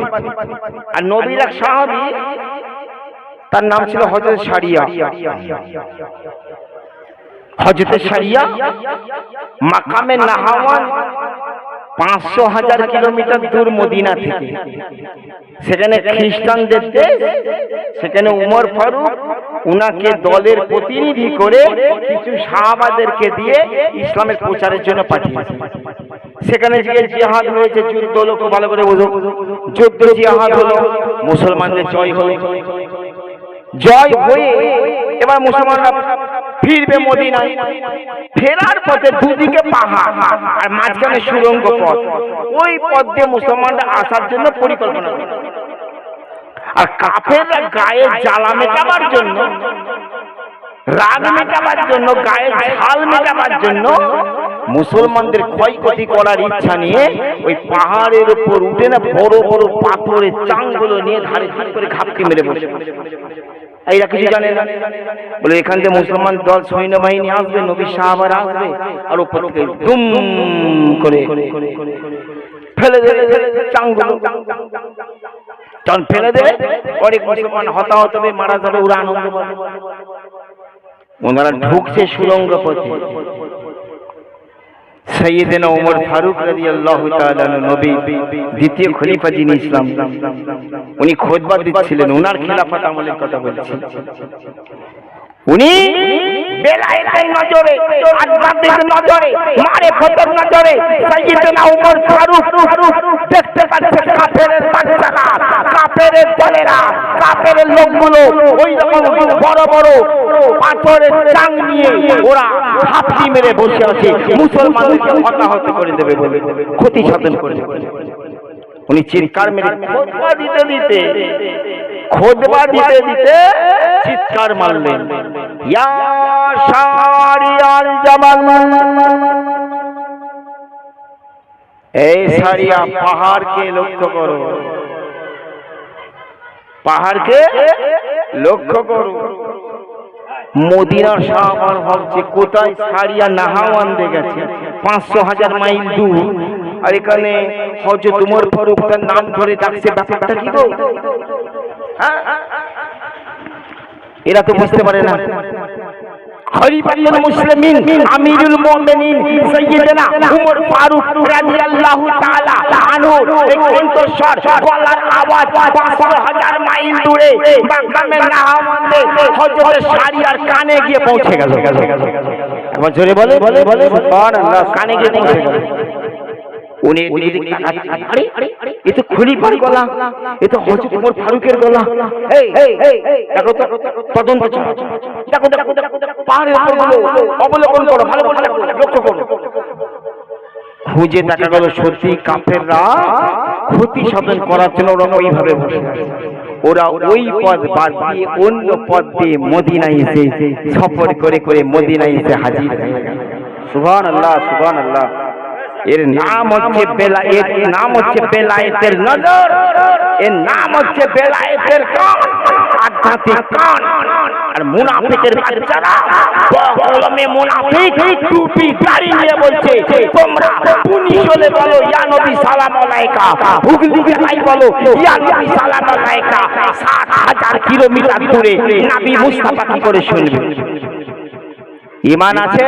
আর নবীর এক সাহাবী, তার নাম ছিল হযরত সারিয়া। হযরত সারিয়া মাকামে নাহাওয়ান 500,000 কিলোমিটার দূর মদিনা থেকে, সেখানে খ্রিস্টানদের দেশ, সেখানে উমর ফারুক উনাকে দলের প্রতিনিধি করে কিছু সাহাবাদেরকে দিয়ে ইসলামের প্রচারের জন্য পাঠিয়েছে। সেখানে গিয়ে জিহাদ হয়েছে, যুদ্ধ হলো, খুব ভালো করে বোঝো, যুদ্ধ জিহাদ হলো, মুসলমানদের জয় হলো। জয় হয়ে এবার মুসলমানরা ফিরবে মদিনায়। ফেরার পথে দুদিকে পাহাড় আর মাঝখানে সুড়ঙ্গ পথ, ওই পথ দিয়ে মুসলমানরা আসার জন্য পরিকল্পনা করে। আর কাফেররা গায়ে জ্বালা মেটাবার জন্য, রাগ মেটাবার জন্য, গায়ে ঝাল মেটাবার জন্য মুসলমানদের ক্ষয়ক্ষতি করার ইচ্ছা নিয়ে ওই পাহাড়ের উপর উঠে না বড় বড় পাথরের চাংগুলো নিয়ে ধারে ধারে করে ঘাপটি মেরে বসে। এরা কিছু জানে না, বলে এখান থেকে মুসলমান দল সৈন্যবাহিনী আসবে, নবী সাহাবারা আসবে, আর উপর থেকে দুম করে ফেলে দেবে চাংগুলো। তখন ফেলে দেবে, অনেক মুসলমান হতাহত হবে, মারা যাবে, ওরা আনন্দ পাবে। ওনারা ঢুকছে সুড়ঙ্গ পথে। সাইয়েদনা ওমর ফারুক রাদিয়াল্লাহু তাআলা নবী দ্বিতীয় খলিফা যিনি ইসলাম, উনি খুতবা দিচ্ছিলেন, ওনার খিলাফত আমলের কথা বলছেন। উনি বেলায়েতের নজরে, আধ্যাত্মিক নজরে, মারিফতের নজরে সাইয়েদনা ওমর ফারুক দেখতে পাচ্ছেন কাফেরের বাচ্চারা, কাফেরের দলেরা, কাফেরের লোকগুলো ওই রকম বড় বড় পাথরের চাং নিয়ে ওরা হাফটি মেরে বসে আছে, মুসলমানকে হতাহত করে দেবে বলে, ক্ষতি সাধন করে দেবে। উনি চিৎকার মেরে খুতবা দিতে দিতে চিৎকার মারলেন, ইয়া সারিয়াল জামাল, এই সারিয়া পাহাড়কে লক্ষ্য করো, পাহাড়কে লক্ষ্য করো। মদিনার সাহাবার ভাবছে কোথায় সারিয়া নাহাওয়ান দেখেছে, 500,000 মাইল দূর, আর এখানে হযরত উমর ফারুক তার নাম ধরে ডাকছে, ব্যাপারটা কি গো? এরা তো বুঝতে পারে না। খলিফাতুল মুসলিমিন আমিরুল মুমিনিন সাইয়েদনা উমর ফারুক রাদিয়াল্লাহু তাআলা আনহু এই কণ্ঠস্বর, গলার আওয়াজ 500,000 মাইল দূরে মাকামে নাহাওয়ানে হযরত সারিয়ার কানে গিয়ে পৌঁছে গেল। একবার জোরে বলে সুবহানাল্লাহ কানে গিয়ে পৌঁছে গেল। উনি এদিক আরে এ তো খলিফার গলা, এ তো হযরত ওমর ফারুকের গলা। এই দেখো তো তদন্ত চালাও, দেখো পাহাড়ের উপরগুলো অবলোকন করো, ভালো করে লক্ষ্য করো। খুঁজে দেখা গেল সত্যি কাফেররা ক্ষতি সাধন করার জন্য ওরা ওইভাবে বসে আছে। ওরা ওই পথ বাদ দিয়ে অন্য পথ দিয়ে মদিনায় এসে সফর করে করে মদিনায় এসে হাজির হয়ে গেল। সুবহানাল্লাহ সুবহানাল্লাহ। এর নাম হচ্ছে বেলায়েত, নাম হচ্ছে বেলায়েতের নজর, এর নাম হচ্ছে বেলায়েতের কান, আধ্যাত্মিক কান। আর মুনাফিকের বাচ্চারা কলমে মুনাফিক টুপি দাড়ি নিয়ে বলছে তোমরা পুলিশ হলে বলো ইয়া নবী সালাম আলাইকা, হুগলি জেলায় বলো ইয়া নবী সালাম আলাইকা। 60,000 কিলোমিটার দূরে নবী মুস্তাফা কি করে শুনবে? ঈমান আছে?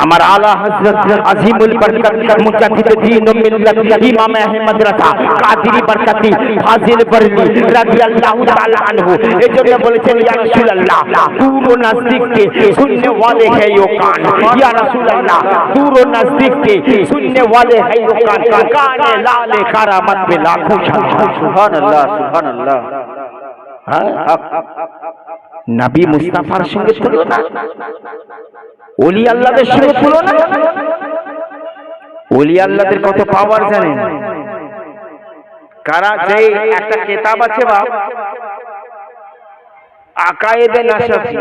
আমার আলা হযরত আজিমুল বরকত মুজাদ্দিদ দ্বীন ও মিল্লাত ইমাম আহমদ রাজা কাদেরী বরকতি ফাজিল বরলি রাদিয়াল্লাহু তাআলা আনহু এজন্য বলেছেন ইয়া রাসূলুল্লাহ দূর ও নজদীক কে सुनने वाले है यो कान, या रसूलल्लाह दूर और नजदीक के सुनने वाले है यो कान, काने लाले करामत में लाखों सलाम। সুবহানাল্লাহ সুবহানাল্লাহ। নবী মুস্তাফার সঙ্গে তুলনা, ওলি আল্লাহদের সঙ্গে তুলনা। ওলি আল্লাহদের কত পাওয়ার জানেন? কারা যে একটা কিতাব আছে বাপ আকায়েদে নাশাফি,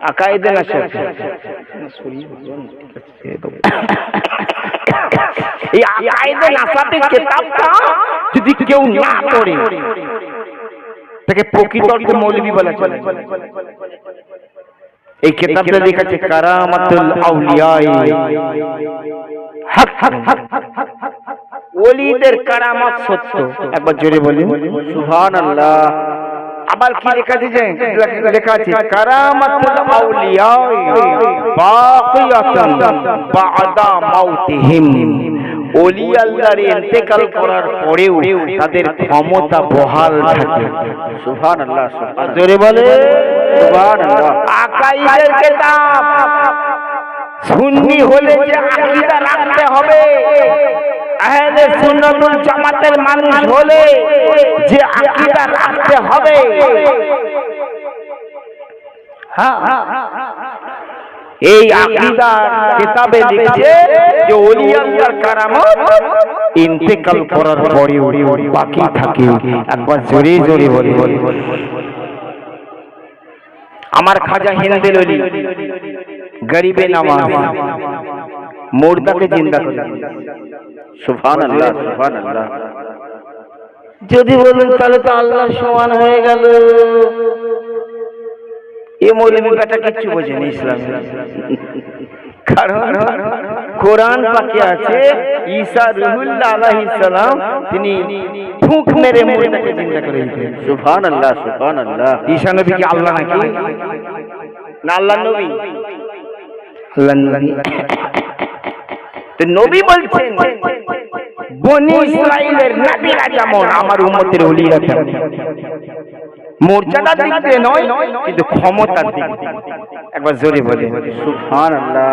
আকায়েদে নাশাফি, এই আকায়েদে নাশাফি কিতাবটা যদি কেউ না পড়ে তাকে প্রকৃত অর্থে মৌলবী বলা চলে। এই কিতাবটা লেখা আছে কারামাতুল আউলিয়া, হক হক হক ওলিদের কারামত সত্য। একবার জোরে বলি সুবহানাল্লাহ। আবার কি লেখা আছে? লেখা আছে কারামাতুল আউলিয়া বাকিয়াতুন বা'দা মাউতিহিম, ওলি আল্লাহর ইন্তেকাল করার পরেও তাদের ক্ষমতা বহাল থাকে। সুবহানাল্লাহ সুবহানাল্লাহ। জোরে বলে সুবহানাল্লাহ। আকাইদের কিতাব সুন্নি হলে যে আকীদা রাখতে হবে, আহলে সুন্নাতুল জামাতের মানুষ হলে যে আকীদা রাখতে হবে, হ্যাঁ এই আকীদা কিতাবে লিখছে যে ওলি আল্লাহর কারামত ইন্তেকাল করার পরেও বাকি থাকে। একবার জোরে জোরে বলি আমার খাজা হিন্দেল ওলি গরিবে নামাজ মুর্দাকে জিন্দা করে। সুবহানাল্লাহ সুবহানাল্লাহ। যদি বলেন তাহলে তো আল্লাহর সমান হয়ে গেল। এ মৌলবী বেটা কিচ্ছু বোঝে না ইসলাম, কারণ কোরআন পাকে আছে ঈসা রুহুল্লাহ আলাইহিস সালাম তিনি ফুঁক মেরে মুর্দাকে জিন্দা করে দিতেন। সুবহানাল্লাহ সুবহানাল্লাহ। ঈসা নবী কি আল্লাহ নাকি? না আল্লাহর নবী? আল্লাহর নবী। তো নবী বলছেন বনি ইসরাইলের নবীরা যেমন আমার উম্মতের ওলিরা তেমন। মর্যাদার দিক দিয়ে নয় কিন্তু ক্ষমতার দিক দিয়ে। একবার জোরে বলে সুবহানাল্লাহ।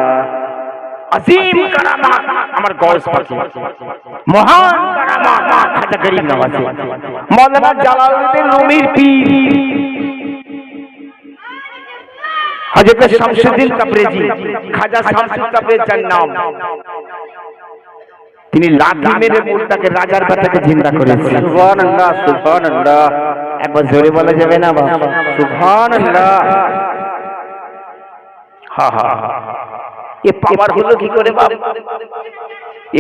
আজিম কারামাত আমার গৌস পাখি, মহান কারামাত খাজা গরিব নওয়াজি মাওলানা জালালউদ্দিন রুমির পীর হযরত শামসুদ্দিন তাবরেজি, খাজা শামসুল তাবরেজির নাম। তিনি লাঠি মেরে মুর্দাকে রাজার বেটাকে জিন্দা করেছিলেন। সুবহানাল্লাহ সুবহানাল্লাহ। একবার জোরে বলা যাবে না বাবা? সুবহানাল্লাহ। হা হা এ পাওয়ার হলো কি করে বাবা?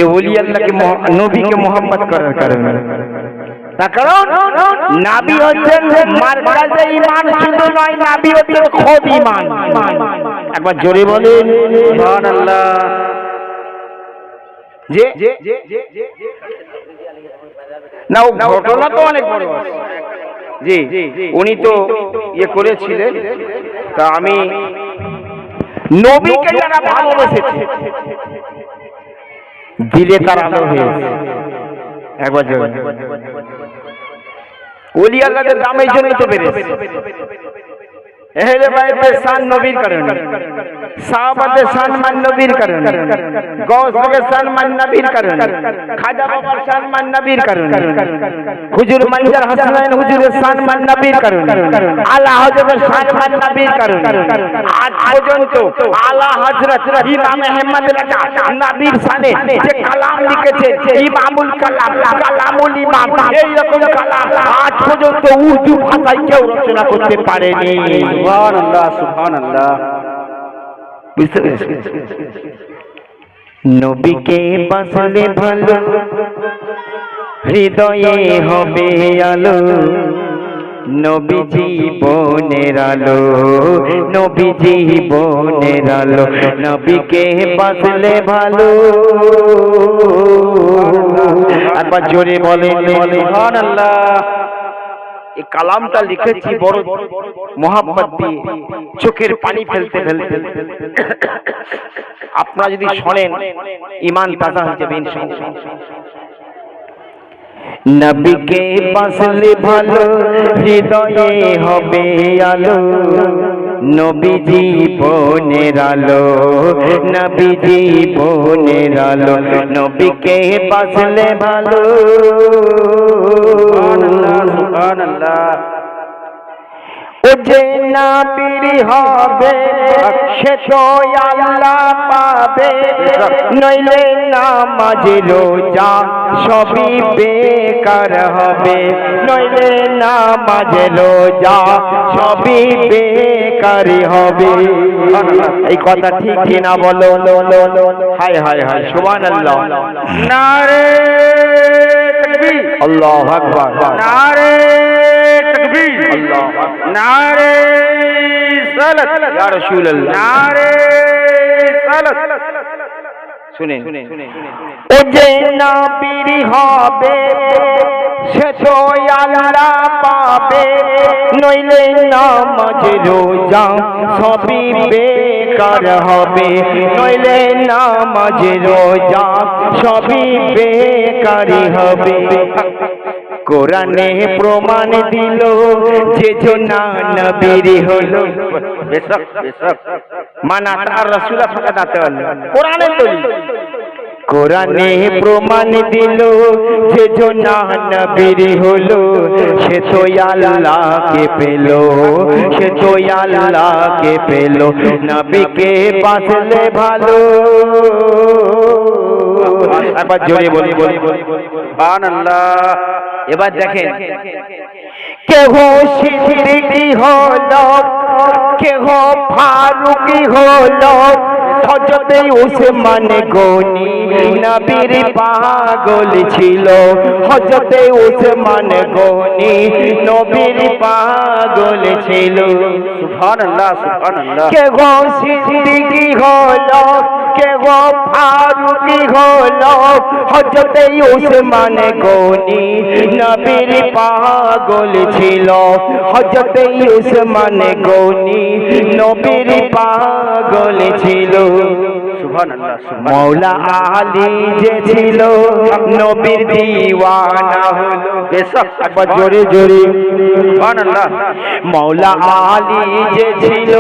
এ ওলি আল্লাহকে নবীকে মোহাম্মদ করার কারণে। তার কারণ নবী হচ্ছেন মারকাজে ঈমান, শুধু নয় নবী হচ্ছেন খোদ ঈমান। একবার জোরে বলেন সুবহানাল্লাহ। যে না ও ঘটনা তো অনেক বড় আছে। জি উনি তো ইয়ে করেছিলেন। তা আমি নবীকে যারা ভালোবেসেছে দিলে তার আলো হয়েছে। একবার জোরে। ওলি আল্লাহদের দাম এই জন্যই তো বেড়েছে। এহলে বাইতের শান নবীর কারণে, সাহাবাদের শান মান নবীর কারণে, গৌস পাকের শান মান নবীর কারণে, খাজা বাবার শান মান নবীর কারণে, হুজুর মঞ্জার হাসানাইন হুজুরের শান মান নবীর কারণে, আলা হযরতের শান মান নবীর কারণে। আজ পর্যন্ত আলা হযরত ইমাম আহমদ রাজা নবীর শানে যে কালাম লিখেছে, ইমামুল কালাম, কালামুল ইমাম, এই রকম কালাম আজ পর্যন্ত উর্দু ভাষায় কেউ রচনা করতে পারেনি। সুবহানাল্লাহ, সুবহানাল্লাহ। বুঝতে পেরেছেন? নবীকে বাসলে ভালো, হৃদয়ে হবে আলো, নবী জীবনের আলো, নবী জীবনের আলো, নবীকে বাসলে ভালো। একবার জোরে বলেন সুবহানাল্লাহ। এই কালামটা লিখেছি বড় মোহাব্বত দিয়ে, চোখের পানি ফেলতে ফেলতে। আপনারা যদি শোনেন ঈমান তাজা হয়ে যাবে ইনশাআল্লাহ। নবীকে বাসলে ভালো, হৃদয়ে হবে আলো, নবী জীবনের আলো, নবী জীবনের আলো, নবীকে বাসলে ভালো। সুবহানাল্লাহ। ও যে নবীর হবে সে তো আল্লাহ পাবে, নইলে নামাজ রোজা সবই বেকার হবে, নইলে নামাজ রোজা সবই বেকার হবে। এই কথা ঠিক কি না বলো? হায় হায় হায়, সুবহানাল্লাহ। নারে তাকবীর, আল্লাহু আকবার, নারে তাকবীর, আল্লাহু আকবার, নারে সালাত, ইয়া রাসূলুল্লাহ, নারে সালাত। শুনেন, ও যে নবীর হবে সে তো আল্লাহ পাবে, নইলে নামাজ রোজা সবই বেকার হবে, নইলে নামাজ রোজা সবই বেকারি হবে। কোরআনে প্রমাণ দিল যে জনা নবীর হলো, বেশক বেশক, মানা তার রাসূল ফাকাত কোরআনে দলিল। কোরআনে প্রমাণ দিল যে জনা নবীর হলো, সে তো আল্লাহকে পেল, সে তো আল্লাহকে পেল, নবীকে বাসলে ভালো। একবার জোরে বলি সুবহানাল্লাহ। এবার দেখেন, কেহ সিদ্দিকী হলো, কেহ ফারুকী হলো, হযরতে উসমান গনি নবীর পাগল ছিল, হযরতে উসমান গনি নবীর পাগল ছিল। সুবহানাল্লাহ, সুবহানাল্লাহ। কেহ সিদ্দিকী হলো, কেহ ফারুকী হলো, হযরতে উসমান গনি নবীর পাগল ছিল, হযরতে উসমান গনি নবীর পাগল ছিল। সুবহানাল্লাহ, সুবহানাল্লাহ। মৌলা আলী যে ছিল নবীর দিওয়ানা হলো, বেশক, একবার জোরে জোরে সুবহানাল্লাহ। মৌলা আলী যে ছিল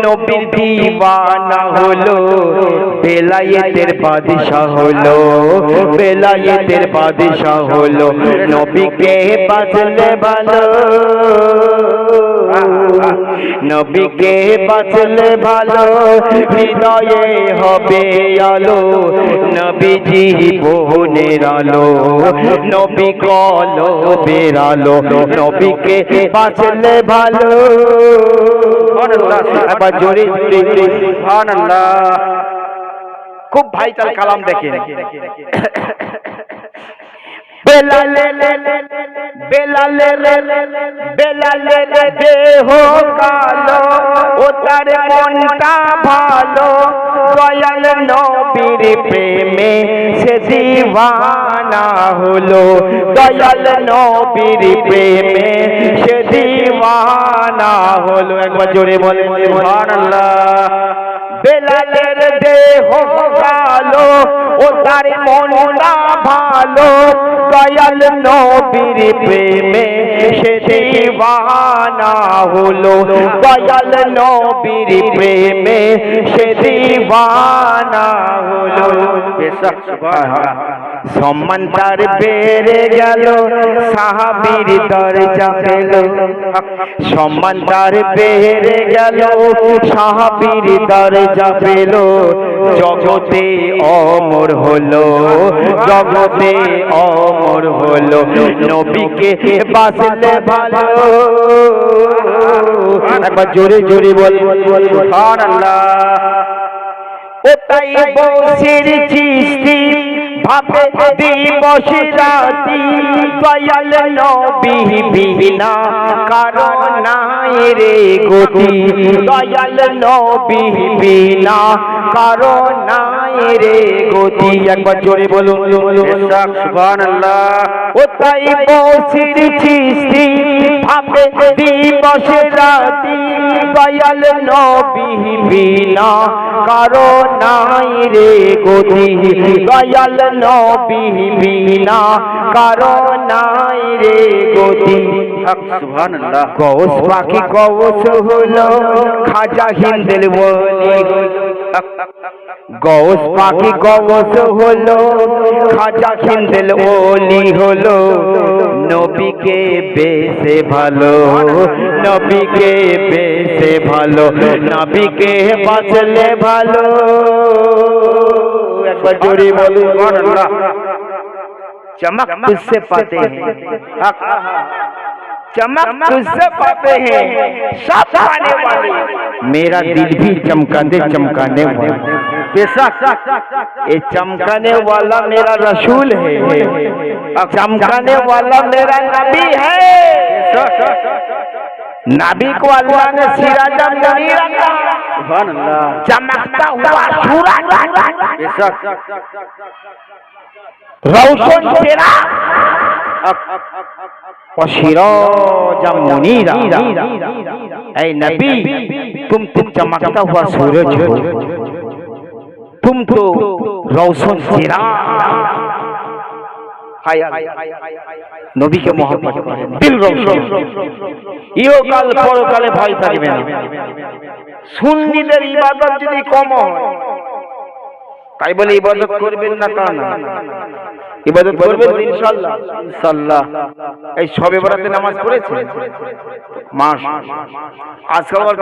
নবীর দিওয়ানা হলো, বেলায়েতের বাদশা হলো, বেলায়েতের বাদশা হলো, নবীকে বাঁচলে ভালো, নবীকে বাঁচলে ভালো, হৃদয়ে হবে আলো, নবী জীবনের আলো, নবী কলবের আলো, নবীকে বাঁচলে ভালো। এবার জোরে জোরে সুবহানাল্লাহ। খুব ভাইটাল কালাম দেখেন। বেলালে বেলালে বেলালে দেহ কালো, ও তার মনটা ভালো, দয়াল নবীর প্রেমে সে দিওয়ানা হলো, দয়াল নবীর প্রেমে সে দিওয়ানা হলো। একবার জোরে বলেন সুবহানাল্লাহ। বেলালের দেহ কালো ও তার মনটা ভালো দয়াল নবীর প্রেমে সে দিওয়ানা হলো দয়াল নবীর প্রেমে সে দিওয়ানা হলো বেশক সুবহানাল্লাহ সম্মান তার বেড়ে গেল সাহাবীর দরজা পেল সম্মান তার বেড়ে গেল সাহাবীর দরজা পেল জগতে অমর হলো জগতে অমর হলো নবীকে বাসলে ভালো একবার জোরে জোরে বল সুবহানাল্লাহ ও তাই বসির চিস্তি ভাবে দিবস রাতি দয়াল নবী বিনা কারণ নাই রে গতি দয়াল নবী বিনা কারণ নাই রে গতি একবার জোরে বলুন বেশক সুবহানাল্লাহ ও তাই বসির চিস্তি ভাবে দিবস রাতি দয়াল নবী বিনা কারণ নাই রে গতি দয়াল নবী বিনা কারণ নাই রে গতি সুবহানাল্লাহ গৌস পাখি গৌস হলো খাজা হিন্দেল বলি গৌস পাখি গৌস হলো খাজা হিন্দেল ওলি হলো নবীকে বেশে ভালো নবীকে বেশে ভালো নবীকে বাঁচলে ভালো একবার জোরে বলুন সুবহানাল্লাহ चमक तुझसे पाते हैं चमक तुझसे पाते हैं सब पाने वाले मेरा दिल भी चमकाने वाला बेशक ये चमकाने वाला मेरा रसूल है चमकाने वाला मेरा नबी है नबी को अल्लाह ने सिराजम मुनीर कहा सुबहानअल्लाह चमकता हुआ सूरज बेशक रोशन चेहरा और सिराजम मुनीरा ऐ नबी तुम चमकता हुआ सूरज हो तुम तो रोशन चेहरा নবীকে মহব্বত করেন দিল রোশন ইহকাল পরকালে ভয় থাকবে না সুন্নিদের ইবাদত যদি কম হয় তাই বলে ইবাদত করবেন না তা না ইবাদত করবেন ইনশাআল্লাহ ইনশাআল্লাহ এই শবে বরাতে নামাজ পড়েছে মাস আজকাল আর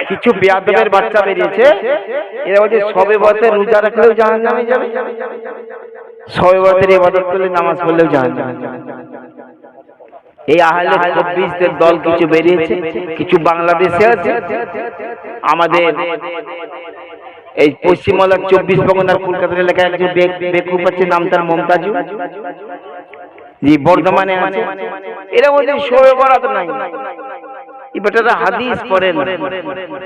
কিছু বেয়াদবের বাচ্চা বেরিয়েছে এরা বলছে শবে বরাতে রোজা রাখলেও জাহান্নামে যাবে শবে বরাতের ইবাদত করলে নামাজ পড়লেও জাহান্নামে যাবে এই আহলে 24 দের দল কিছু বেরিয়েছে কিছু বাংলাদেশে আছে আমাদের এই পশ্চিমবাংলার 24 পরগনার কলকাতার এলাকায় একজন বেকুব আছে নাম তার মমতাজু জি বর্ধমানে আছে এরা বলছে শবে বরাত নাই ये बेटा हदीस पढ़े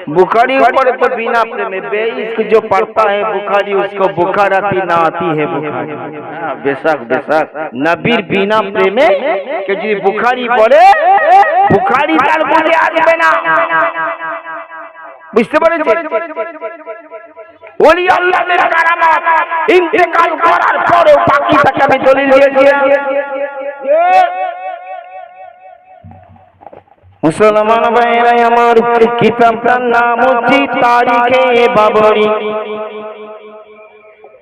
बुखारी पढ़े तो बिना प्रेम बेइश्क जो पढ़ता है बुखारी उसको बुखार आती ना आती है बुखारी बेशक बेशक नबीर बिना प्रेमे के जो बुखारी पढ़े बुखारी तार बुझे আসবে না বুঝতে পেরেছেন ওলি আল্লাহর কারামাত ইন্তেকাল করার পরেও বাকি তাকে আমি দলিল দিয়েছি মুসলমান ভাইরা আমার কিতাবটার নাম হচ্ছে তারিখে বাবরি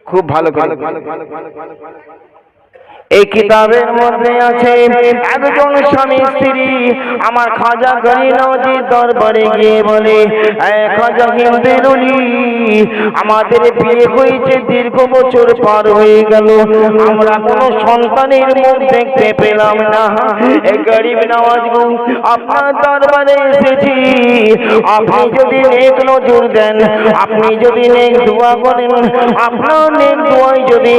খুব ভালো করে এই কিতাবের মধ্যে আছে একজন স্বামী স্ত্রী আমার খাজা গরিনজি দরবারে গিয়ে বলে খাজা হিন্দেরুলি আমাদের বিয়ে হয়েছে দীর্ঘ বছর পার হয়ে গেল আমরা কোনো সন্তানের মুখ দেখতে পেলাম না এই গরিব নওয়াজ গো আপনার দরবারে এসেছি আপনি যদি নেক নজর দেন আপনি যদি নেক দোয়া করেন আপনার নেক দোয়ায় যদি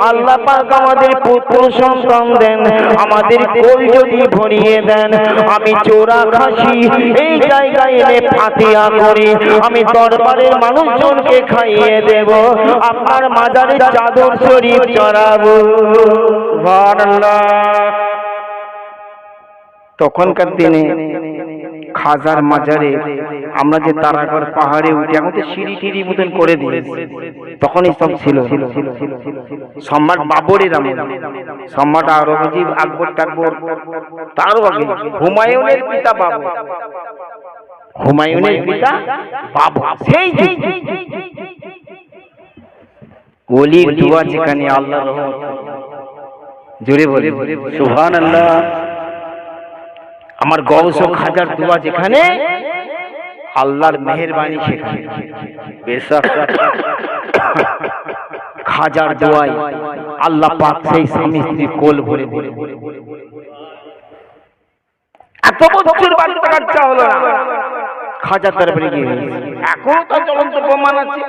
আল্লাহ পাক আমাদের পুত্র সন্তান দেন আমাদের কোল যদি ভরিয়ে দেন আমি চোরা খাসি এই জায়গায় এনে ফাতিয়া করে আমি দরবারের মানুষজনকে খাইয়ে দেব আপনার মাজারে চাদর শরীফ চড়াবো সুবহানাল্লাহ তখনকার দিনে খাজার মাজারে আমরা যে তারাগড় পাহাড়ে উঠে এখন তো সিঁড়ি টিড়ি মতন করে দিয়েছে, তখনই সব ছিল সম্রাট বাবরের আমলে, সম্রাট আওরঙ্গজেব আকবর টাকবর তারও আগে হুমায়ুনের পিতা বাবর, হুমায়ুনের পিতা বাবর। সেই ওলির দোয়া যেখানে আল্লাহ রহমত, জোরে বলে সুবহানাল্লাহ। আমার গৌস ও খাজার দোয়া যেখানে আল্লাহর মেহেরবানি সেখানে। বেশক খাজার দোয়ায় আল্লাহ পাক সেই স্বামী স্ত্রী কোল ভরে ভরে এত বছর বাচ্চা কাচ্চা হলো না, খাজার দরবারে গিয়ে এখন তো চলন্ত প্রমাণ আছে,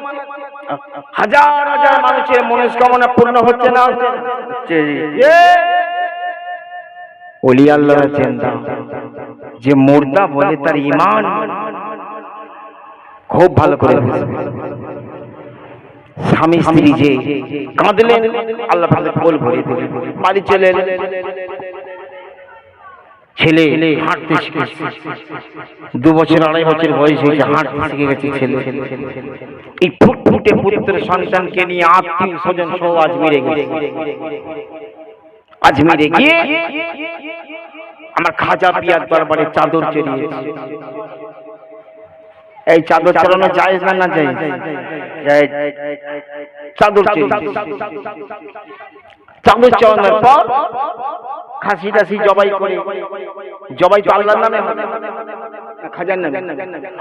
হাজার হাজার মানুষের মনস্কামনা পূর্ণ হচ্ছে না হচ্ছে। ওলি আল্লাহর চিন্তা যে মুর্দা বলে তার ঈমান খুব ভালো করে বুঝবে। স্বামী স্ত্রী যে কাঁদলেন, আল্লাহ তাদের কোল ভরে দিলেন, বাড়ি চলে এলেন। ছেলে হাঁটতে শিখেছে, 2 বছর 2.5 বছর বয়স হয়েছে, হাঁটতে শিখে গেছে ছেলে। এই ফুটফুটে পুত্র সন্তানকে নিয়ে আত্মীয় স্বজন সহ আজমিরে গেছে। আজমিরে গিয়ে আমার খাজা পিয়ার দরবারে চাদর চড়িয়েছে। এই চাদর চড়ানো জায়েজ না জায়েজ? চাদর চড়িয়েছে। চাদর চড়ানোর পর খাসি টাসি জবাই করে, জবাই তো আল্লাহর নামে হবে, খাজার নামে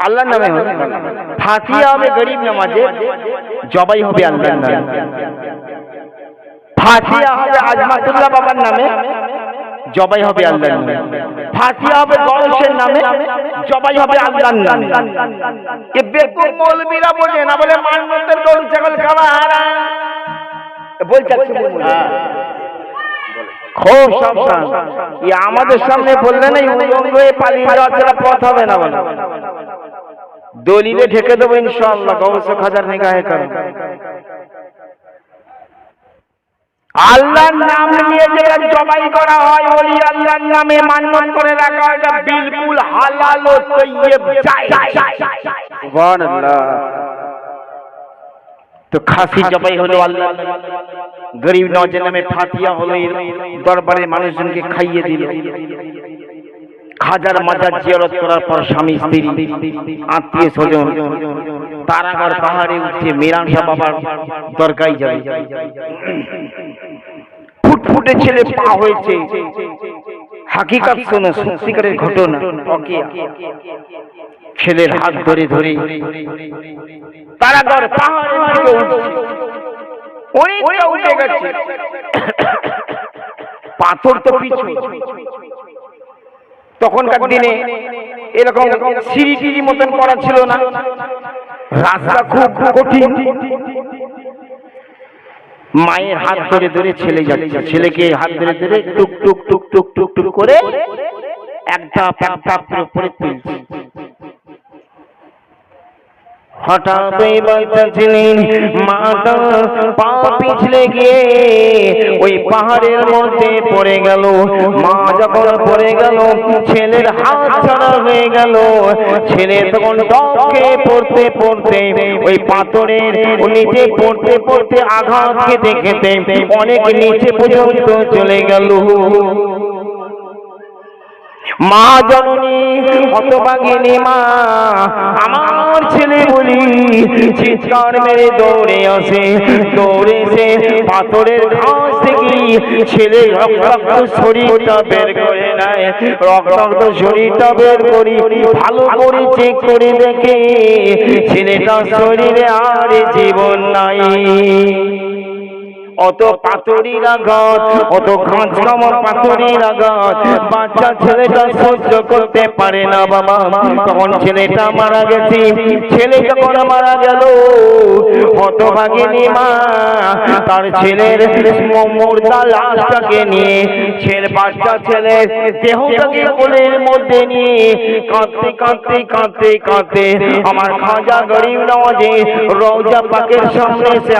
আল্লাহর নামে হবে। ফাতিহা হবে গরিব নামাজে, জবাই হবে আল্লাহর নামে। ফাতিহা হবে আজমাতুল্লাহ বাবার নামে, জবাই হবে আল্লাহর নামে। ফাতিহা হবে গৌসের নামে, জবাই হবে আল্লাহর নামে। এ বেকুব মৌলবীরা বোঝে না, বলে মান্নতের গরু ছাগল খাওয়া হারাম বলছে। খুব সাবধান, আমাদের সামনে বললে না উলঙ্গ হয়ে পালিয়ে যাওয়া ছাড়া পথ হবে না। বলে দলিলে ঢেকে দেবো ইনশাআল্লাহ, গৌস খাজার নিগাহে কারণ আল্লাহর নাম নিয়ে যেটা জবাই করা হয়, ওলি আল্লাহর নামে মান্নত করে রাখা হয়, এটা বিলকুল হালাল ও তৈয়ব জায়েজ। সুবহানাল্লাহ। তো খাসি জবাই হলো আল্লাহ, গরিব নওয়াজের নামে ফাতিহা হলো, দরবারে মানুষজনকে খাইয়ে দিল। খাজার মাজার জিয়ারত করার পর স্বামী স্ত্রী আত্মীয় স্বজন তারাগড় পাহাড়ে উঠছে, মিরান শাহ বাবার দরগায় যাবে। ফুটফুটে ছেলে পা হয়েছে, হাকিকাত শোনো, সত্যিকারের ঘটনা। ছেলের হাত ধরে ধরে তারাগড় পাহাড়ের দিকে উঠছে, অনেকটা উঠে গেছে, পাথর তো পিছু। তখনকার দিনে এরকম সিঁড়ি টিড়ি মতন করা ছিল না, রাস্তা খুব কঠিন। মায়ের হাত ধরে ধরে ছেলে যাচ্ছে, ছেলেকে হাত ধরে ধরে টুক টুক টুক টুক টুক টুক করে এক ধাপ উপরে তুলছে। হঠাৎ ওই বাচ্চা ছেলের মাথা পা পিছলে গিয়ে ওই পাহাড়ের মধ্যে পড়ে গেল। মা যখন পড়ে গেল, ছেলের হাত ছাড়া হয়ে গেল। ছেলে তখন টপকে পড়তে পড়তে ওই পাথরের নিচে পড়তে পড়তে আঘাত খেতে খেতে অনেক নিচে পর্যন্ত চলে গেল। মা জননী হতভাগিনী মা, আমার ছেলে বলি চিৎকার মেরে দৌড়ে আসে, দৌড়ে এসে পাথরের ঘাস থেকে ছেলে রক্তাক্ত শরীরটা বের করে নেয়। রক্তাক্ত শরীরটা বের করি ভালো করে চেক করে দেখে ছেলেটার শরীরে আর জীবন নাই। অত পাথরের আঘাত, অত খাঁচ কামড় পাথরের আঘাত বাচ্চা ছেলেটা সহ্য করতে পারে না বাবা। তখন ছেলেটা মারা গেছে। ছেলে যখন মারা গেল, হতভাগিনী মা তার ছেলের মুর্দা লাশটাকে নিয়ে বাচ্চা ছেলের দেহটাকে কোলের মধ্যে নিয়ে কাঁদতে কাঁদতে কাঁদতে কাঁদতে আমার খাজা গরিব নওয়াজের রওজা পাকের সামনে এসে